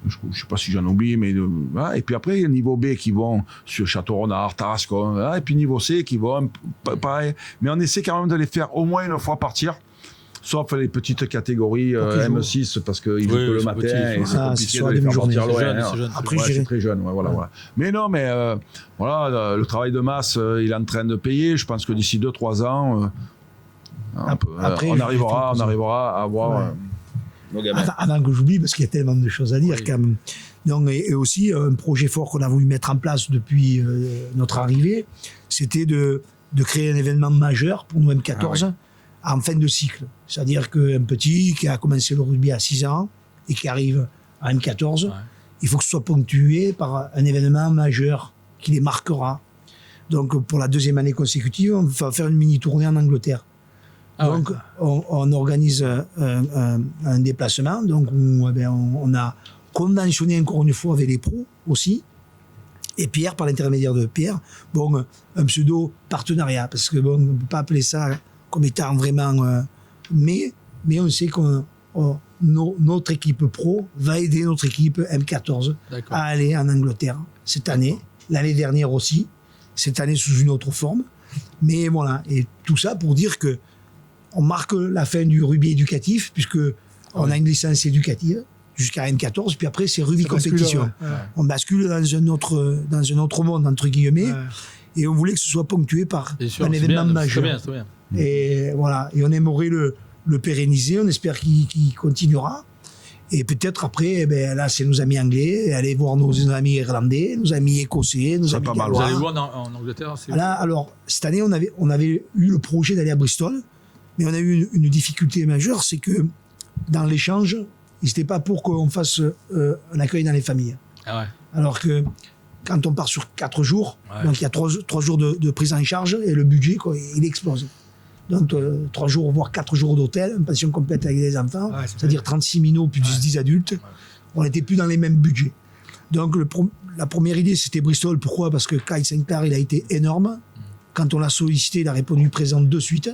je ne sais pas si j'en oublie, mais voilà. Et puis après, il y a le niveau B qui vont sur Château-Renard, Tarascon, voilà. Et puis niveau C qui vont pareil. Mais on essaie quand même de les faire au moins une fois partir. Sauf les petites catégories M6, parce qu'ils jouent que le c'est matin petit, et c'est Ah, compliqué c'est sur de la les faire demi-journée. partir C'est loin. jeune, hein. c'est jeune. Après, Ouais, je c'est dirais- très jeune, ouais, voilà, Ouais. voilà. Mais non, mais voilà, le travail de masse, il est en train de payer. Je pense que d'ici 2-3 ans, Après, on arrivera à avoir Ouais. nos gamins. Avant que j'oublie, parce qu'il y a tellement de choses à dire Oui. quand même. Donc, et aussi, un projet fort qu'on a voulu mettre en place depuis notre arrivée, c'était de créer un événement majeur pour nous M14 en fin de cycle. C'est-à-dire qu'un petit qui a commencé le rugby à 6 ans et qui arrive à M14, Ouais. il faut que ce soit ponctué par un événement majeur qui les marquera. Donc, pour la 2e année consécutive, on va faire une mini-tournée en Angleterre. Ah Donc, on organise un déplacement. Donc, où, on a conventionné encore une fois avec les pros aussi. Et Pierre, par l'intermédiaire de Pierre, bon, un pseudo partenariat, parce que bon, on ne peut pas appeler ça comme étant vraiment. Mais on sait que notre équipe pro va aider notre équipe M14 D'accord. à aller en Angleterre cette année, l'année dernière aussi, cette année sous une autre forme. Mais voilà, et tout ça pour dire que on marque la fin du rugby éducatif, puisque on a une licence éducative jusqu'à M14, puis après c'est rugby Ça bascule, compétition. ouais. Ouais. On bascule dans un autre monde, entre guillemets, Ouais. et on voulait que ce soit ponctué par Bien sûr, un c'est événement bien, majeur. c'est bien. Et voilà, et on aimerait le pérenniser, on espère qu'il continuera. Et peut-être après, là, c'est nos amis anglais, aller voir nos amis irlandais, nos amis écossais, nos amis pas mal. Vous allez gallois. où en Angleterre? Là, alors, cette année, on avait eu le projet d'aller à Bristol, mais on a eu une difficulté majeure, c'est que dans l'échange, ils n'étaient pas pour qu'on fasse un accueil dans les familles. Ah ouais. Alors que quand on part sur 4 jours, Ouais. donc il y a 3 jours de prise en charge et le budget, quoi, il explose. Donc 3 jours, voire 4 jours d'hôtel, une pension complète avec des enfants, Ouais, c'est c'est-à-dire 36 minots plus 10 adultes. On n'était plus dans les mêmes budgets. Donc la première idée, c'était Bristol. Pourquoi? Parce que Kyle Sinclair, il a été énorme. Quand on l'a sollicité, il a répondu présent de suite.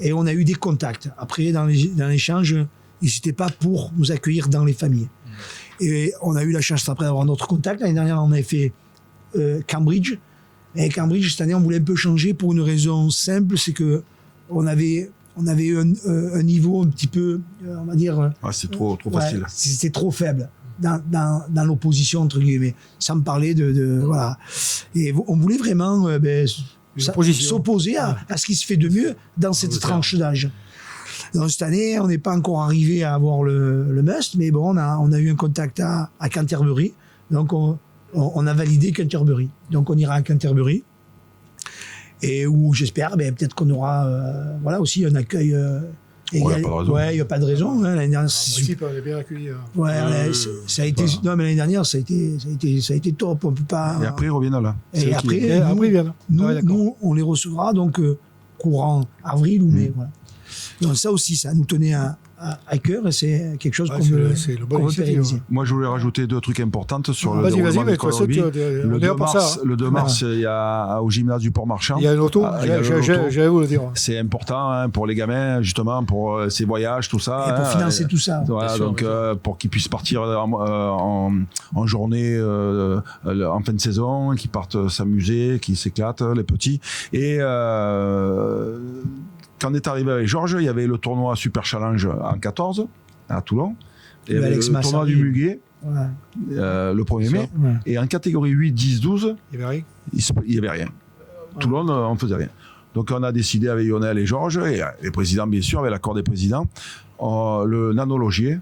Et on a eu des contacts. Après, dans l'échange, ils n'étaient pas pour nous accueillir dans les familles. Et on a eu la chance après d'avoir notre contact. L'année dernière, on avait fait Cambridge. Et Cambridge, cette année, on voulait un peu changer pour une raison simple, c'est que on avait eu un niveau un petit peu, on va dire... C'est trop facile. C'était trop faible dans l'opposition, entre guillemets, sans me parler voilà. Et on voulait vraiment s'opposer à ce qui se fait de mieux dans cette tranche d'âge. Donc cette année, on n'est pas encore arrivé à avoir le must, mais bon, on a eu un contact à Canterbury, donc on a validé Canterbury. Donc on ira à Canterbury, et où j'espère, peut-être qu'on aura aussi un accueil égal. Il n'y a pas de raison. L'année dernière, En principe, on est bien accueillis. ça a été. Non, mais l'année dernière, ça a été top. On peut pas. Et après, ils reviennent là. Et après, ils viennent. nous, on les recevra donc courant avril ou mai. Voilà. Donc ça aussi, ça nous tenait à cœur et c'est quelque chose qu'on veut pérenniser. Moi, je voulais rajouter 2 trucs importants sur le Vas-y, déroulement du mais Call Rugby. Le 2 mars, il y a au gymnase du Port-Marchand. Il y a une auto, j'allais vous le dire. C'est important pour les gamins, justement, pour ces voyages, tout ça. Et pour financer tout ça. Voilà, donc pour qu'ils puissent partir en journée en fin de saison, qu'ils partent s'amuser, qu'ils s'éclatent, les petits. Et quand on est arrivé avec Georges, il y avait le tournoi Super Challenge en 14 à Toulon. Et le tournoi du Muguet, le 1er mai. Ouais. Et en catégorie 8, 10, 12, Il n'y avait rien. il n'y avait rien. Toulon, on ne faisait rien. Donc on a décidé avec Lionel et Georges, et les présidents bien sûr, avec l'accord des présidents, le nanologier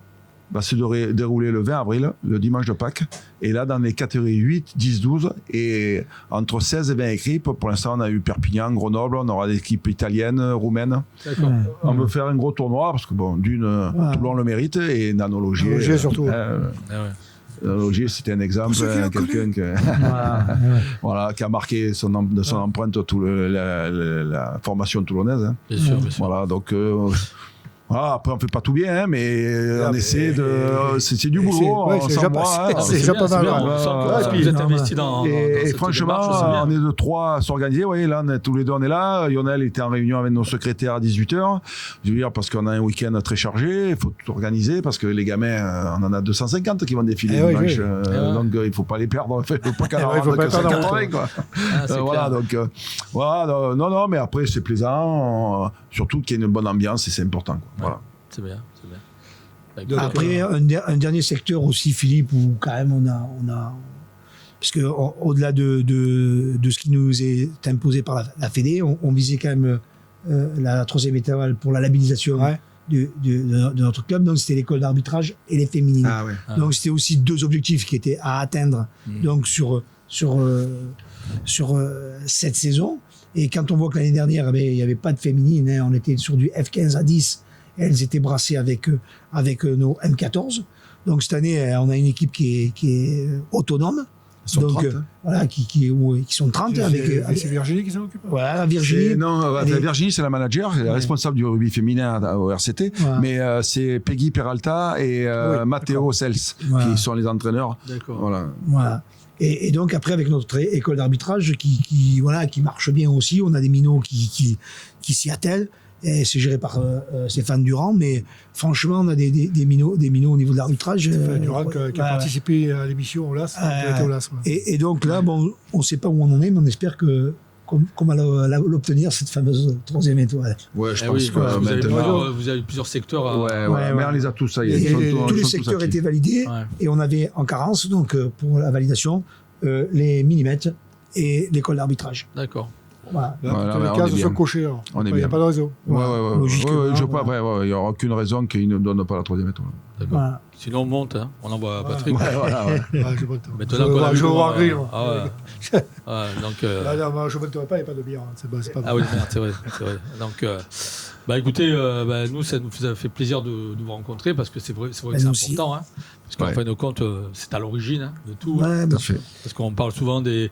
va se dérouler le 20 avril, le dimanche de Pâques. Et là, dans les catégories 8, 10, 12, et entre 16 et 20 équipes, pour l'instant, on a eu Perpignan, Grenoble, on aura des équipes italiennes, roumaines. D'accord. On veut faire un gros tournoi, parce que Toulon le mérite, et nanologier. Surtout. Nanologier, c'était un exemple, quelqu'un qui a marqué de son empreinte la formation toulonnaise. Bien sûr. Voilà, donc... après, on ne fait pas tout bien, mais on essaie de. C'est du boulot. C'est déjà pas mal. Vous êtes investi dans et cette franchement, démarche, on est de 3 à s'organiser. Oui, là, tous les deux, on est là. Lionel était en réunion avec nos secrétaires à 18h. Je veux dire, parce qu'on a un week-end très chargé. Il faut tout organiser parce que les gamins, on en a 250 qui vont défiler dimanche. Donc, il ne faut pas les perdre. Il ne faut pas qu'à leur rendre que 180, quoi. Voilà, donc, non, mais après, c'est plaisant. Surtout qu'il y ait une bonne ambiance et c'est important, quoi. Voilà. C'est bien. Donc, après, un dernier secteur aussi, Philippe, où quand même on a parce que au-delà de ce qui nous est imposé par la Fédé, on visait quand même la 3e étoile pour la labellisation de notre club. Donc c'était l'école d'arbitrage et les féminines. Donc c'était aussi 2 objectifs qui étaient à atteindre. Donc sur cette saison. Et quand on voit que l'année dernière, il n'y avait pas de féminines, on était sur du F15 à 10, elles étaient brassées avec nos M14. Donc cette année, on a une équipe qui est autonome. Ils sont 30, qui sont 30. C'est Virginie qui s'en occupe. Voilà, Virginie. Virginie, c'est la manager, elle est responsable du rugby féminin au RCT. Mais c'est Peggy Peralta et Matteo Sels qui sont les entraîneurs. D'accord. Voilà. Et donc après, avec notre école d'arbitrage qui marche bien aussi, on a des minots qui s'y attellent. Et c'est géré par Stéphane Durand, mais franchement, on a des minots au niveau de l'arbitrage. Stéphane Durand qui a participé à l'émission au LAS. Et donc là, on ne sait pas où on en est, mais on espère qu'on va l'obtenir, cette fameuse 3e étoile. Ouais, je pense que vous avez plusieurs secteurs. Mais on les a tous, ça y est. Tous les secteurs étaient validés, et on avait en carence, donc pour la validation, les millimètres et l'école d'arbitrage. D'accord. Voilà. Les cases sont cochées. Il n'y a pas de raison. Il n'y aura aucune raison qu'ils ne donnent pas la 3e étoile. D'accord. Voilà. Sinon, on monte, hein. On envoie Patrick. Ouais, voilà, ouais. Je monte. Maintenant qu'on a vu Je comment- vois gris, moi. Ah ouais. Ouais, donc, Non, je ne monterai pas, il n'y a pas de bière. Hein. C'est pas ah oui, merde, c'est vrai. Donc, écoutez, nous, ça nous a fait plaisir de vous rencontrer parce que c'est vrai que c'est nous aussi. important. Hein, parce qu'en Ouais. fin de compte, c'est à l'origine de tout. Hein, Ouais, Tout à fait. parce qu'on parle souvent des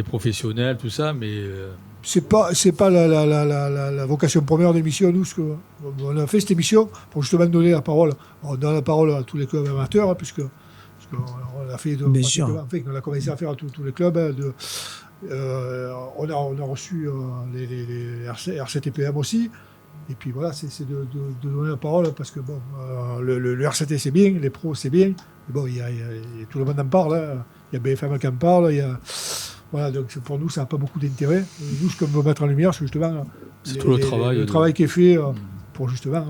professionnels, tout ça, mais c'est pas la vocation première de l'émission. Nous, on a fait cette émission pour justement donner la parole. On donne la parole à tous les clubs amateurs, hein, puisque on a fait Bien sûr. en fait, on a commencé à faire à tous les clubs. Hein, on a reçu les RCTPM aussi. Et puis voilà, c'est de donner la parole parce que bon, le RCT c'est bien, les pros c'est bien. Mais bon, tout le monde en parle. Hein. Il y a BFM qui en parle. Voilà, donc pour nous, ça n'a pas beaucoup d'intérêt. Nous, ce qu'on veut mettre en lumière, c'est justement c'est tout le travail. le travail qui est fait pour justement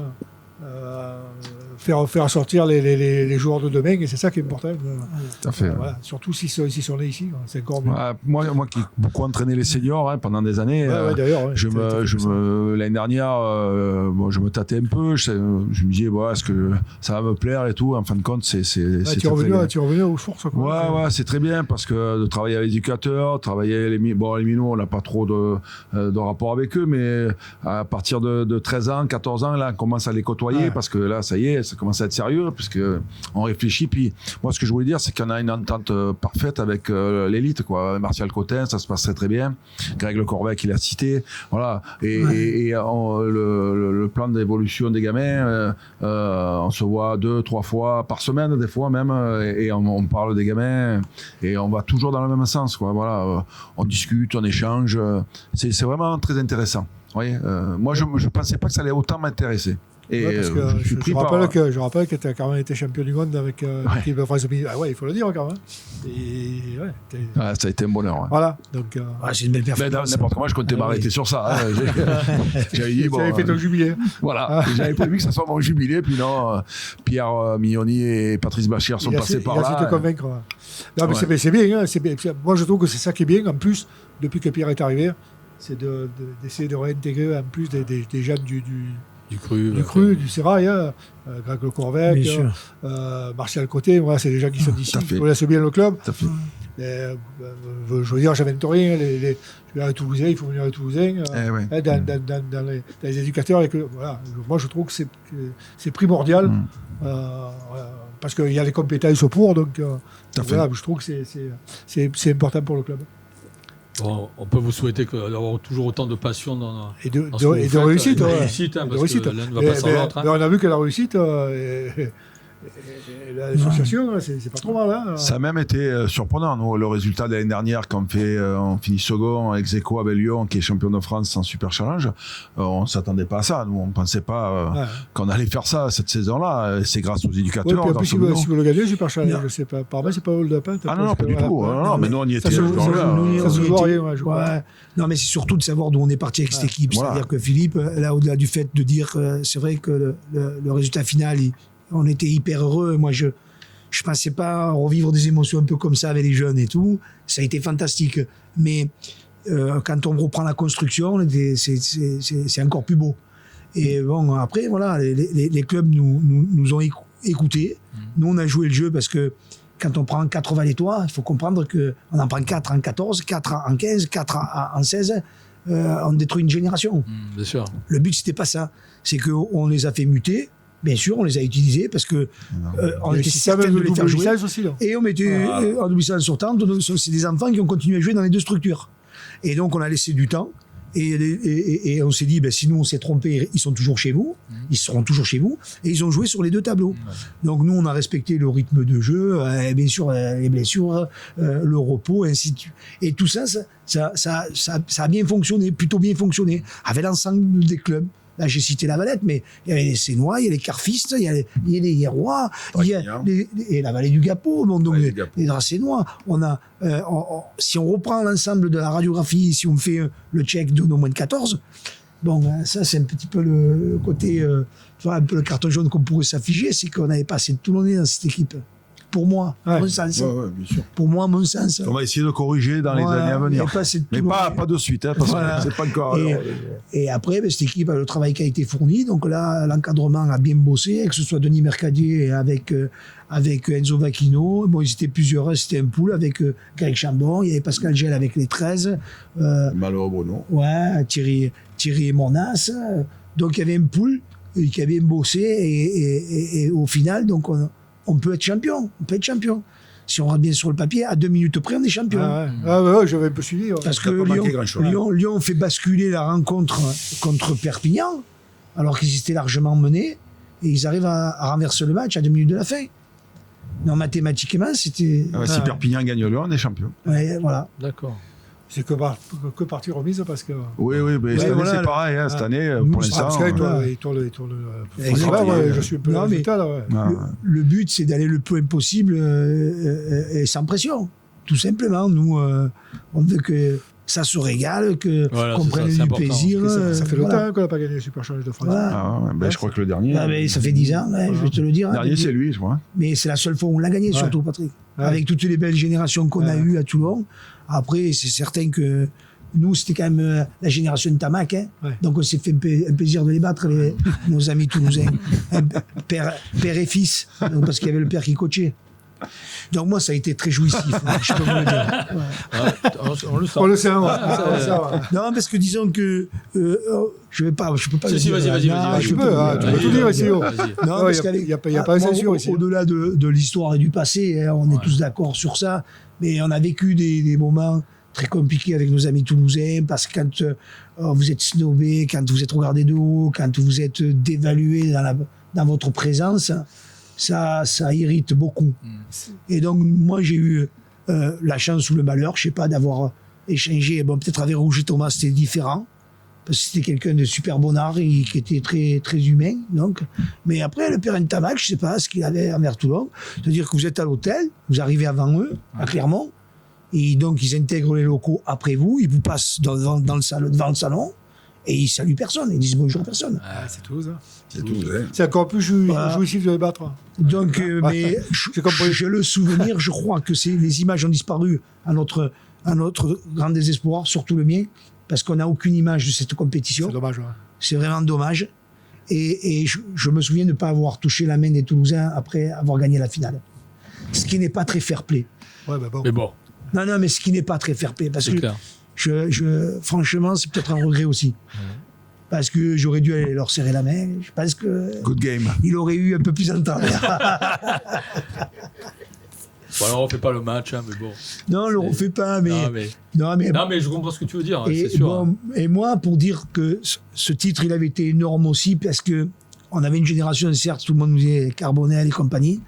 faire sortir les joueurs de demain, et c'est ça qui est important. Tout à fait. Voilà, surtout s'ils sont nés ici, c'est encore mieux. Ouais, moi qui ai beaucoup entraîné les seniors pendant des années, D'ailleurs, l'année dernière, je me tâtais un peu. Je me disais, est-ce que ça va me plaire et tout. En fin de compte, c'est tu es revenu aux sources. Quoi. Ouais, c'est très bien parce que de travailler avec les éducateurs, travailler les minots, on n'a pas trop de rapport avec eux, mais à partir de 13 ans, 14 ans, là, on commence à les côtoyer parce que là, ça y est, ça commence à être sérieux puisque on réfléchit. Puis moi, ce que je voulais dire, c'est qu'on a une entente parfaite avec l'élite, quoi. Martial Cotin, ça se passe très très bien. Greg Le Corvec, il a cité, voilà. Et le plan d'évolution des gamins, on se voit 2-3 fois par semaine, des fois même, et on parle des gamins et on va toujours dans le même sens, quoi. Voilà, on discute, on échange. C'est vraiment très intéressant. Vous voyez, moi, je ne pensais pas que ça allait autant m'intéresser. Et parce que je suis pris par... je rappelle que tu as quand même été champion du monde avec l'équipe de France. Ah ouais, il faut le dire quand même. Et ça a été un bonheur. Ouais. Voilà, donc c'est une belle performance. N'importe comment, je comptais m'arrêter sur ça. Hein. J'avais dit, tu avais fait ton jubilé. Voilà, j'avais prévu que ça soit mon jubilé. Puis non, Pierre Mignoni et Patrice Bachir sont passés par là. Il a su te convaincre. Non, mais c'est bien, hein, c'est bien. Moi, je trouve que c'est ça qui est bien. En plus, depuis que Pierre est arrivé, c'est d'essayer de réintégrer en plus des jeunes du cru, du Sérail, hein, Greg Le Corvec, Martial Côté, voilà, c'est des gens qui sont d'ici, qui connaissent bien le club. Je veux dire, j'invente rien, les Toulousains, il faut venir les Toulousains, dans les éducateurs. Voilà, moi, je trouve que c'est primordial, parce qu'il y a les compétences pour, donc voilà, je trouve que c'est important pour le club. Bon, on peut vous souhaiter d'avoir toujours autant de passion et de réussite. De réussite, hein, parce que l'un ne va pas sans l'autre. Mais on a vu que la réussite, l'association, c'est pas trop mal. Hein. Ça a même été surprenant, nous, le résultat de l'année dernière, quand on finit second ex aequo avec Lyon, qui est champion de France en Super Challenge. On ne s'attendait pas à ça. Nous, on ne pensait pas qu'on allait faire ça cette saison-là. C'est grâce aux éducateurs. Oui, puis si vous le gagnez, Super Challenge, je sais pas. Par moi, c'est pas hold-up. Hein, non, pas du tout. Non, mais nous, on y était. Ça se joue rien, je crois. Non, mais c'est surtout de savoir d'où on est parti avec cette équipe. Voilà. C'est-à-dire que Philippe, là, au-delà du fait de dire, c'est vrai que le résultat final, on était hyper heureux. Moi, je pensais pas revivre des émotions un peu comme ça avec les jeunes et tout. Ça a été fantastique. Mais quand on reprend la construction, c'est encore plus beau. Et bon, après, voilà, les clubs nous ont écoutés. Nous, on a joué le jeu parce que quand on prend 4 Valétois, il faut comprendre qu'on en prend 4 en 14, 4 en 15, 4 en 16. On détruit une génération. Bien sûr. Le but, c'était pas ça. C'est qu'on les a fait muter. Bien sûr, on les a utilisés parce que on était certains de les faire jouer. Aussi, là. Et on mettait en double licence sortante. C'est des enfants qui ont continué à jouer dans les deux structures. Et donc, on a laissé du temps. Et on s'est dit, si nous on s'est trompé, ils sont toujours chez vous, ils seront toujours chez vous, et ils ont joué sur les deux tableaux. Donc nous on a respecté le rythme de jeu, et bien sûr les blessures, le repos, et ainsi de suite. Et tout ça a bien fonctionné, plutôt bien fonctionné, avec l'ensemble des clubs. Là, j'ai cité la Valette, mais il y a les Sénois, il y a les Carfistes, il y a les Hierrois, et la vallée du Gapo, bon, donc les Dracénois. Si on reprend l'ensemble de la radiographie, si on fait le check de nos moins de 14, bon, ça, c'est un petit peu le côté, tu vois, un peu le carton jaune qu'on pourrait s'afficher, c'est qu'on n'avait pas assez de Toulonnais dans cette équipe. pour moi, Ouais. mon sens. Ouais, bien sûr. Pour moi, mon sens. On va essayer de corriger dans les Voilà. années à venir. Et pas Mais pas de suite, hein, parce Voilà. que c'est pas encore. Et après, cette équipe, le travail qui a été fourni, donc là, l'encadrement a bien bossé, que ce soit Denis Mercadier avec Enzo Vacchino. Bon, ils étaient plusieurs, c'était un pool avec Greg Chambon, il y avait Pascal Gel avec les 13. Malheureux Bruno. Ouais, Thierry Monas. Donc il y avait un pool qui avait bossé et au final, donc on peut être champion. On peut être champion. Si on rate bien sur le papier, à 2 minutes près, on est champion. Ouais, j'avais un peu suivi. Ouais. Parce que Ça a pas manqué grand-chose. Lyon fait basculer la rencontre contre Perpignan, alors qu'ils étaient largement menés, et ils arrivent à renverser le match à 2 minutes de la fin. Non, mathématiquement, c'était. Si Perpignan gagne Lyon, on est champion. Ouais, voilà. D'accord. C'est que partie remise parce que. Oui, mais cette année, voilà, c'est pareil. Cette année, Nous, pour c'est l'instant. Parce que voilà. il tourne Exactement. je suis un peu Non, le mais- résultat, là, ouais. Le but, c'est d'aller le plus possible et sans pression. Tout simplement. Nous, on veut que ça se régale, Voilà, qu'on c'est prenne ça, c'est du important. plaisir. Ça fait longtemps voilà. qu'on n'a pas gagné le Super Challenge de France. Voilà. Je crois que le dernier. Ah, mais ça fait 10 ans, je vais te le dire. Le dernier, hein. c'est lui, je crois. Mais c'est la seule fois où on l'a gagné, Ouais. surtout, Patrick. Ouais. Avec toutes les belles générations qu'on a Ouais. eues à Toulon. Après, c'est certain que nous, c'était quand même la génération de Tamac. Hein. Ouais. Donc, on s'est fait un plaisir de les battre, nos amis toulousains. Père et fils, donc, parce qu'il y avait le père qui coachait. Donc, moi, ça a été très jouissif, hein, je peux vous le dire. Ouais. On le sent. On le sait, ouais. Ah, On le sait, ouais. Non, parce que disons que je peux pas Si, le si, dire. vas-y. Non, tu je peux, pas le hein, dire. tu peux tout dire ici. Oh. Vas-y. Non, Ouais, parce y a- qu'avec- y a pas de moi, censure ici. Au-delà de l'histoire et du passé, hein, on est Ouais. tous d'accord sur ça, mais on a vécu des moments très compliqués avec nos amis toulousains, parce que quand vous êtes snobé, quand vous êtes regardé de haut, quand vous êtes dévalué dans votre présence, ça irrite beaucoup. Et donc, moi, j'ai eu la chance ou le malheur, je sais pas, d'avoir échangé. Bon, peut-être avec Rouge et Thomas, c'était différent, parce que c'était quelqu'un de super bonnard et qui était très, très humain. Donc. Mais après, le père Ntamak, je sais pas ce qu'il avait envers Toulon. C'est-à-dire que vous êtes à l'hôtel, vous arrivez avant eux, à Clermont, et donc ils intègrent les locaux après vous, ils vous passent devant le salon, et ils saluent personne, ils disent bonjour à personne. C'est Toulouse. Hein. C'est tout. C'est encore plus Voilà. jouissif de les battre. Donc, mais J'ai compris. j'ai le souvenir, je crois que les images ont disparu à notre grand désespoir, surtout le mien, parce qu'on n'a aucune image de cette compétition. C'est dommage. Ouais. C'est vraiment dommage. Et je me souviens de ne pas avoir touché la main des Toulousains après avoir gagné la finale. Ce qui n'est pas très fair-play. Ouais, bah bon. Mais bon, Non, mais ce qui n'est pas très fair-play. Parce c'est que clair. franchement, c'est peut-être un regret aussi. Parce que j'aurais dû aller leur serrer la main. Je pense que Good game. il aurait eu un peu plus d'entente. Bon, alors, on fait pas le match, hein, mais bon. Non, on le refait pas, mais. Non, mais je comprends ce que tu veux dire, hein, Et, c'est sûr. bon, et moi, pour dire que ce titre, il avait été énorme aussi, parce que on avait une génération, certes, tout le monde nous disait Carbonel et compagnie,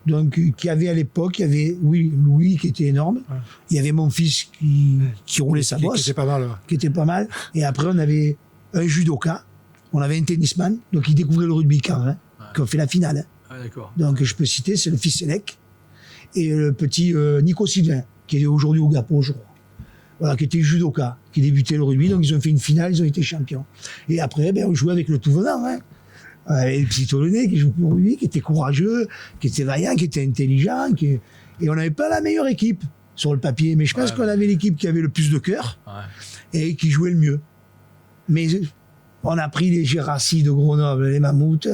donc qui avait à l'époque, il y avait Louis qui était énorme, Ouais. il y avait mon fils qui roulait sa bosse, C'est pas mal. Ouais. qui était pas mal, et après on avait un judoka, on avait un tennisman, donc il découvrait le rugby quand même, qui a fait la finale. Hein. Ah, d'accord. Donc je peux citer, c'est le fils Sénèque, et le petit Nico Sylvain, qui est aujourd'hui au Gapo, je crois. Voilà, qui était judoka, qui débutait le rugby, donc ils ont fait une finale, ils ont été champions. Et après, on jouait avec le tout venant, hein. Et le petit Tolonais qui joue au rugby, qui était courageux, qui était vaillant, qui était intelligent, et on n'avait pas la meilleure équipe sur le papier, mais je pense qu'on avait l'équipe qui avait le plus de cœur Ouais. et qui jouait le mieux. Mais on a pris les Gérassi de Grenoble, les Mammouths,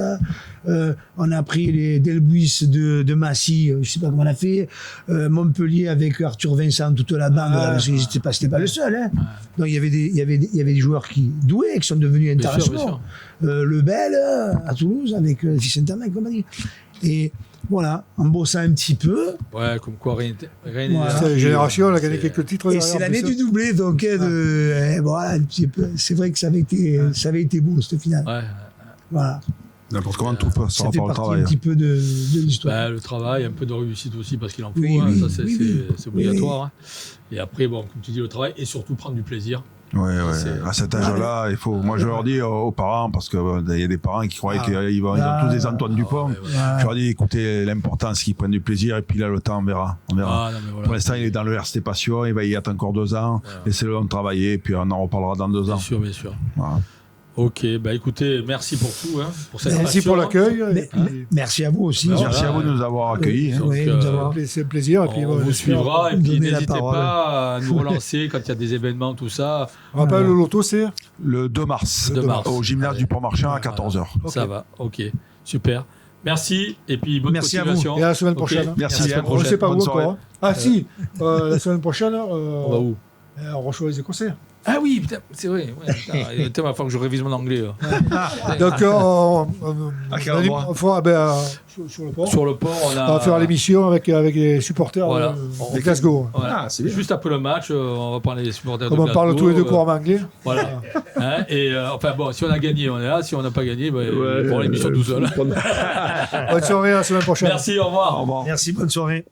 on a pris les Delbuis de Massy, je sais pas comment on a fait, Montpellier avec Arthur Vincent, toute la bande, là, parce que c'était pas le seul. Hein. Donc il y avait des joueurs doués, qui sont devenus Bien sûr, bien internationaux. sûr. Lebel à Toulouse avec Saint-Amand et compagnie. Et voilà, en bossant un petit peu. Ouais, comme quoi rien Voilà. n'est- C'est une génération, elle a gagné c'est- quelques titres. Et derrière, c'est en l'année plus. du doublé, donc voilà, un petit peu. C'est vrai que ça avait été beau cette finale. Ouais. Voilà. N'importe comment, tout passe Ça par fait le partie travail. un petit peu de l'histoire. Bah, le travail, un peu de réussite aussi, parce qu'il en faut, Oui, hein, oui, ça c'est oui, oui. c'est obligatoire. Hein. Et après, bon, comme tu dis, le travail, et surtout prendre du plaisir. Ouais, C'est- à cet âge-là, il faut. Moi, je leur dis aux parents, parce qu'il y a des parents qui croient qu'ils ont tous des Antoine Dupont. Ouais, ouais. Voilà. Je leur dis, écoutez, l'important, c'est qu'ils prennent du plaisir, et puis là, le temps, on verra. On verra. Ah, non, mais voilà. Pour l'instant, il est dans le RCT Passion, il va y être encore 2 ans. Voilà. Laissez-le en travailler, puis on en reparlera dans 2 ans. Bien sûr, bien sûr. Voilà. Ok, bah écoutez, merci pour tout, hein, pour cette Merci passion. pour l'accueil. et Mais- puis, merci à vous aussi. Ben Merci voilà. à vous de nous avoir accueillis. hein. Oui, Donc, nous avons- c'est un plaisir. Et puis, On bon, vous j'espère- suivra et puis donner la n'hésitez parole. pas à nous relancer quand il y a des événements, tout ça. On rappelle, le loto, c'est Le 2 mars, Le 2 mars. au gymnase Allez. du Pont-Marchand à Voilà. 14h. Ça va, ok, super. Merci et puis bonne Merci à vous. continuation. Et à la semaine Ok. prochaine. hein. Merci, À la semaine Yann. On ne prochaine. sait pas Bonne où soirée. encore. hein. Ah si, la semaine prochaine, On va où on reçoit les Écossais. Ah oui, putain, c'est vrai. Ouais, putain, il va falloir que je révise mon anglais. Là. Donc, À quel endroit on fera, sur le port. Sur le port, on a. On va faire l'émission avec les supporters Voilà. de Glasgow. Voilà. Ah, c'est bien. Juste après le match, on va parler des supporters Comme de on parle Glasgow, tous les deux couramment anglais. Voilà. Hein, et enfin bon, si on a gagné, on est là. Si on n'a pas gagné, on prend l'émission tout seul. Bonne soirée, à la semaine prochaine. Merci, au revoir. Au revoir. Merci, bonne soirée.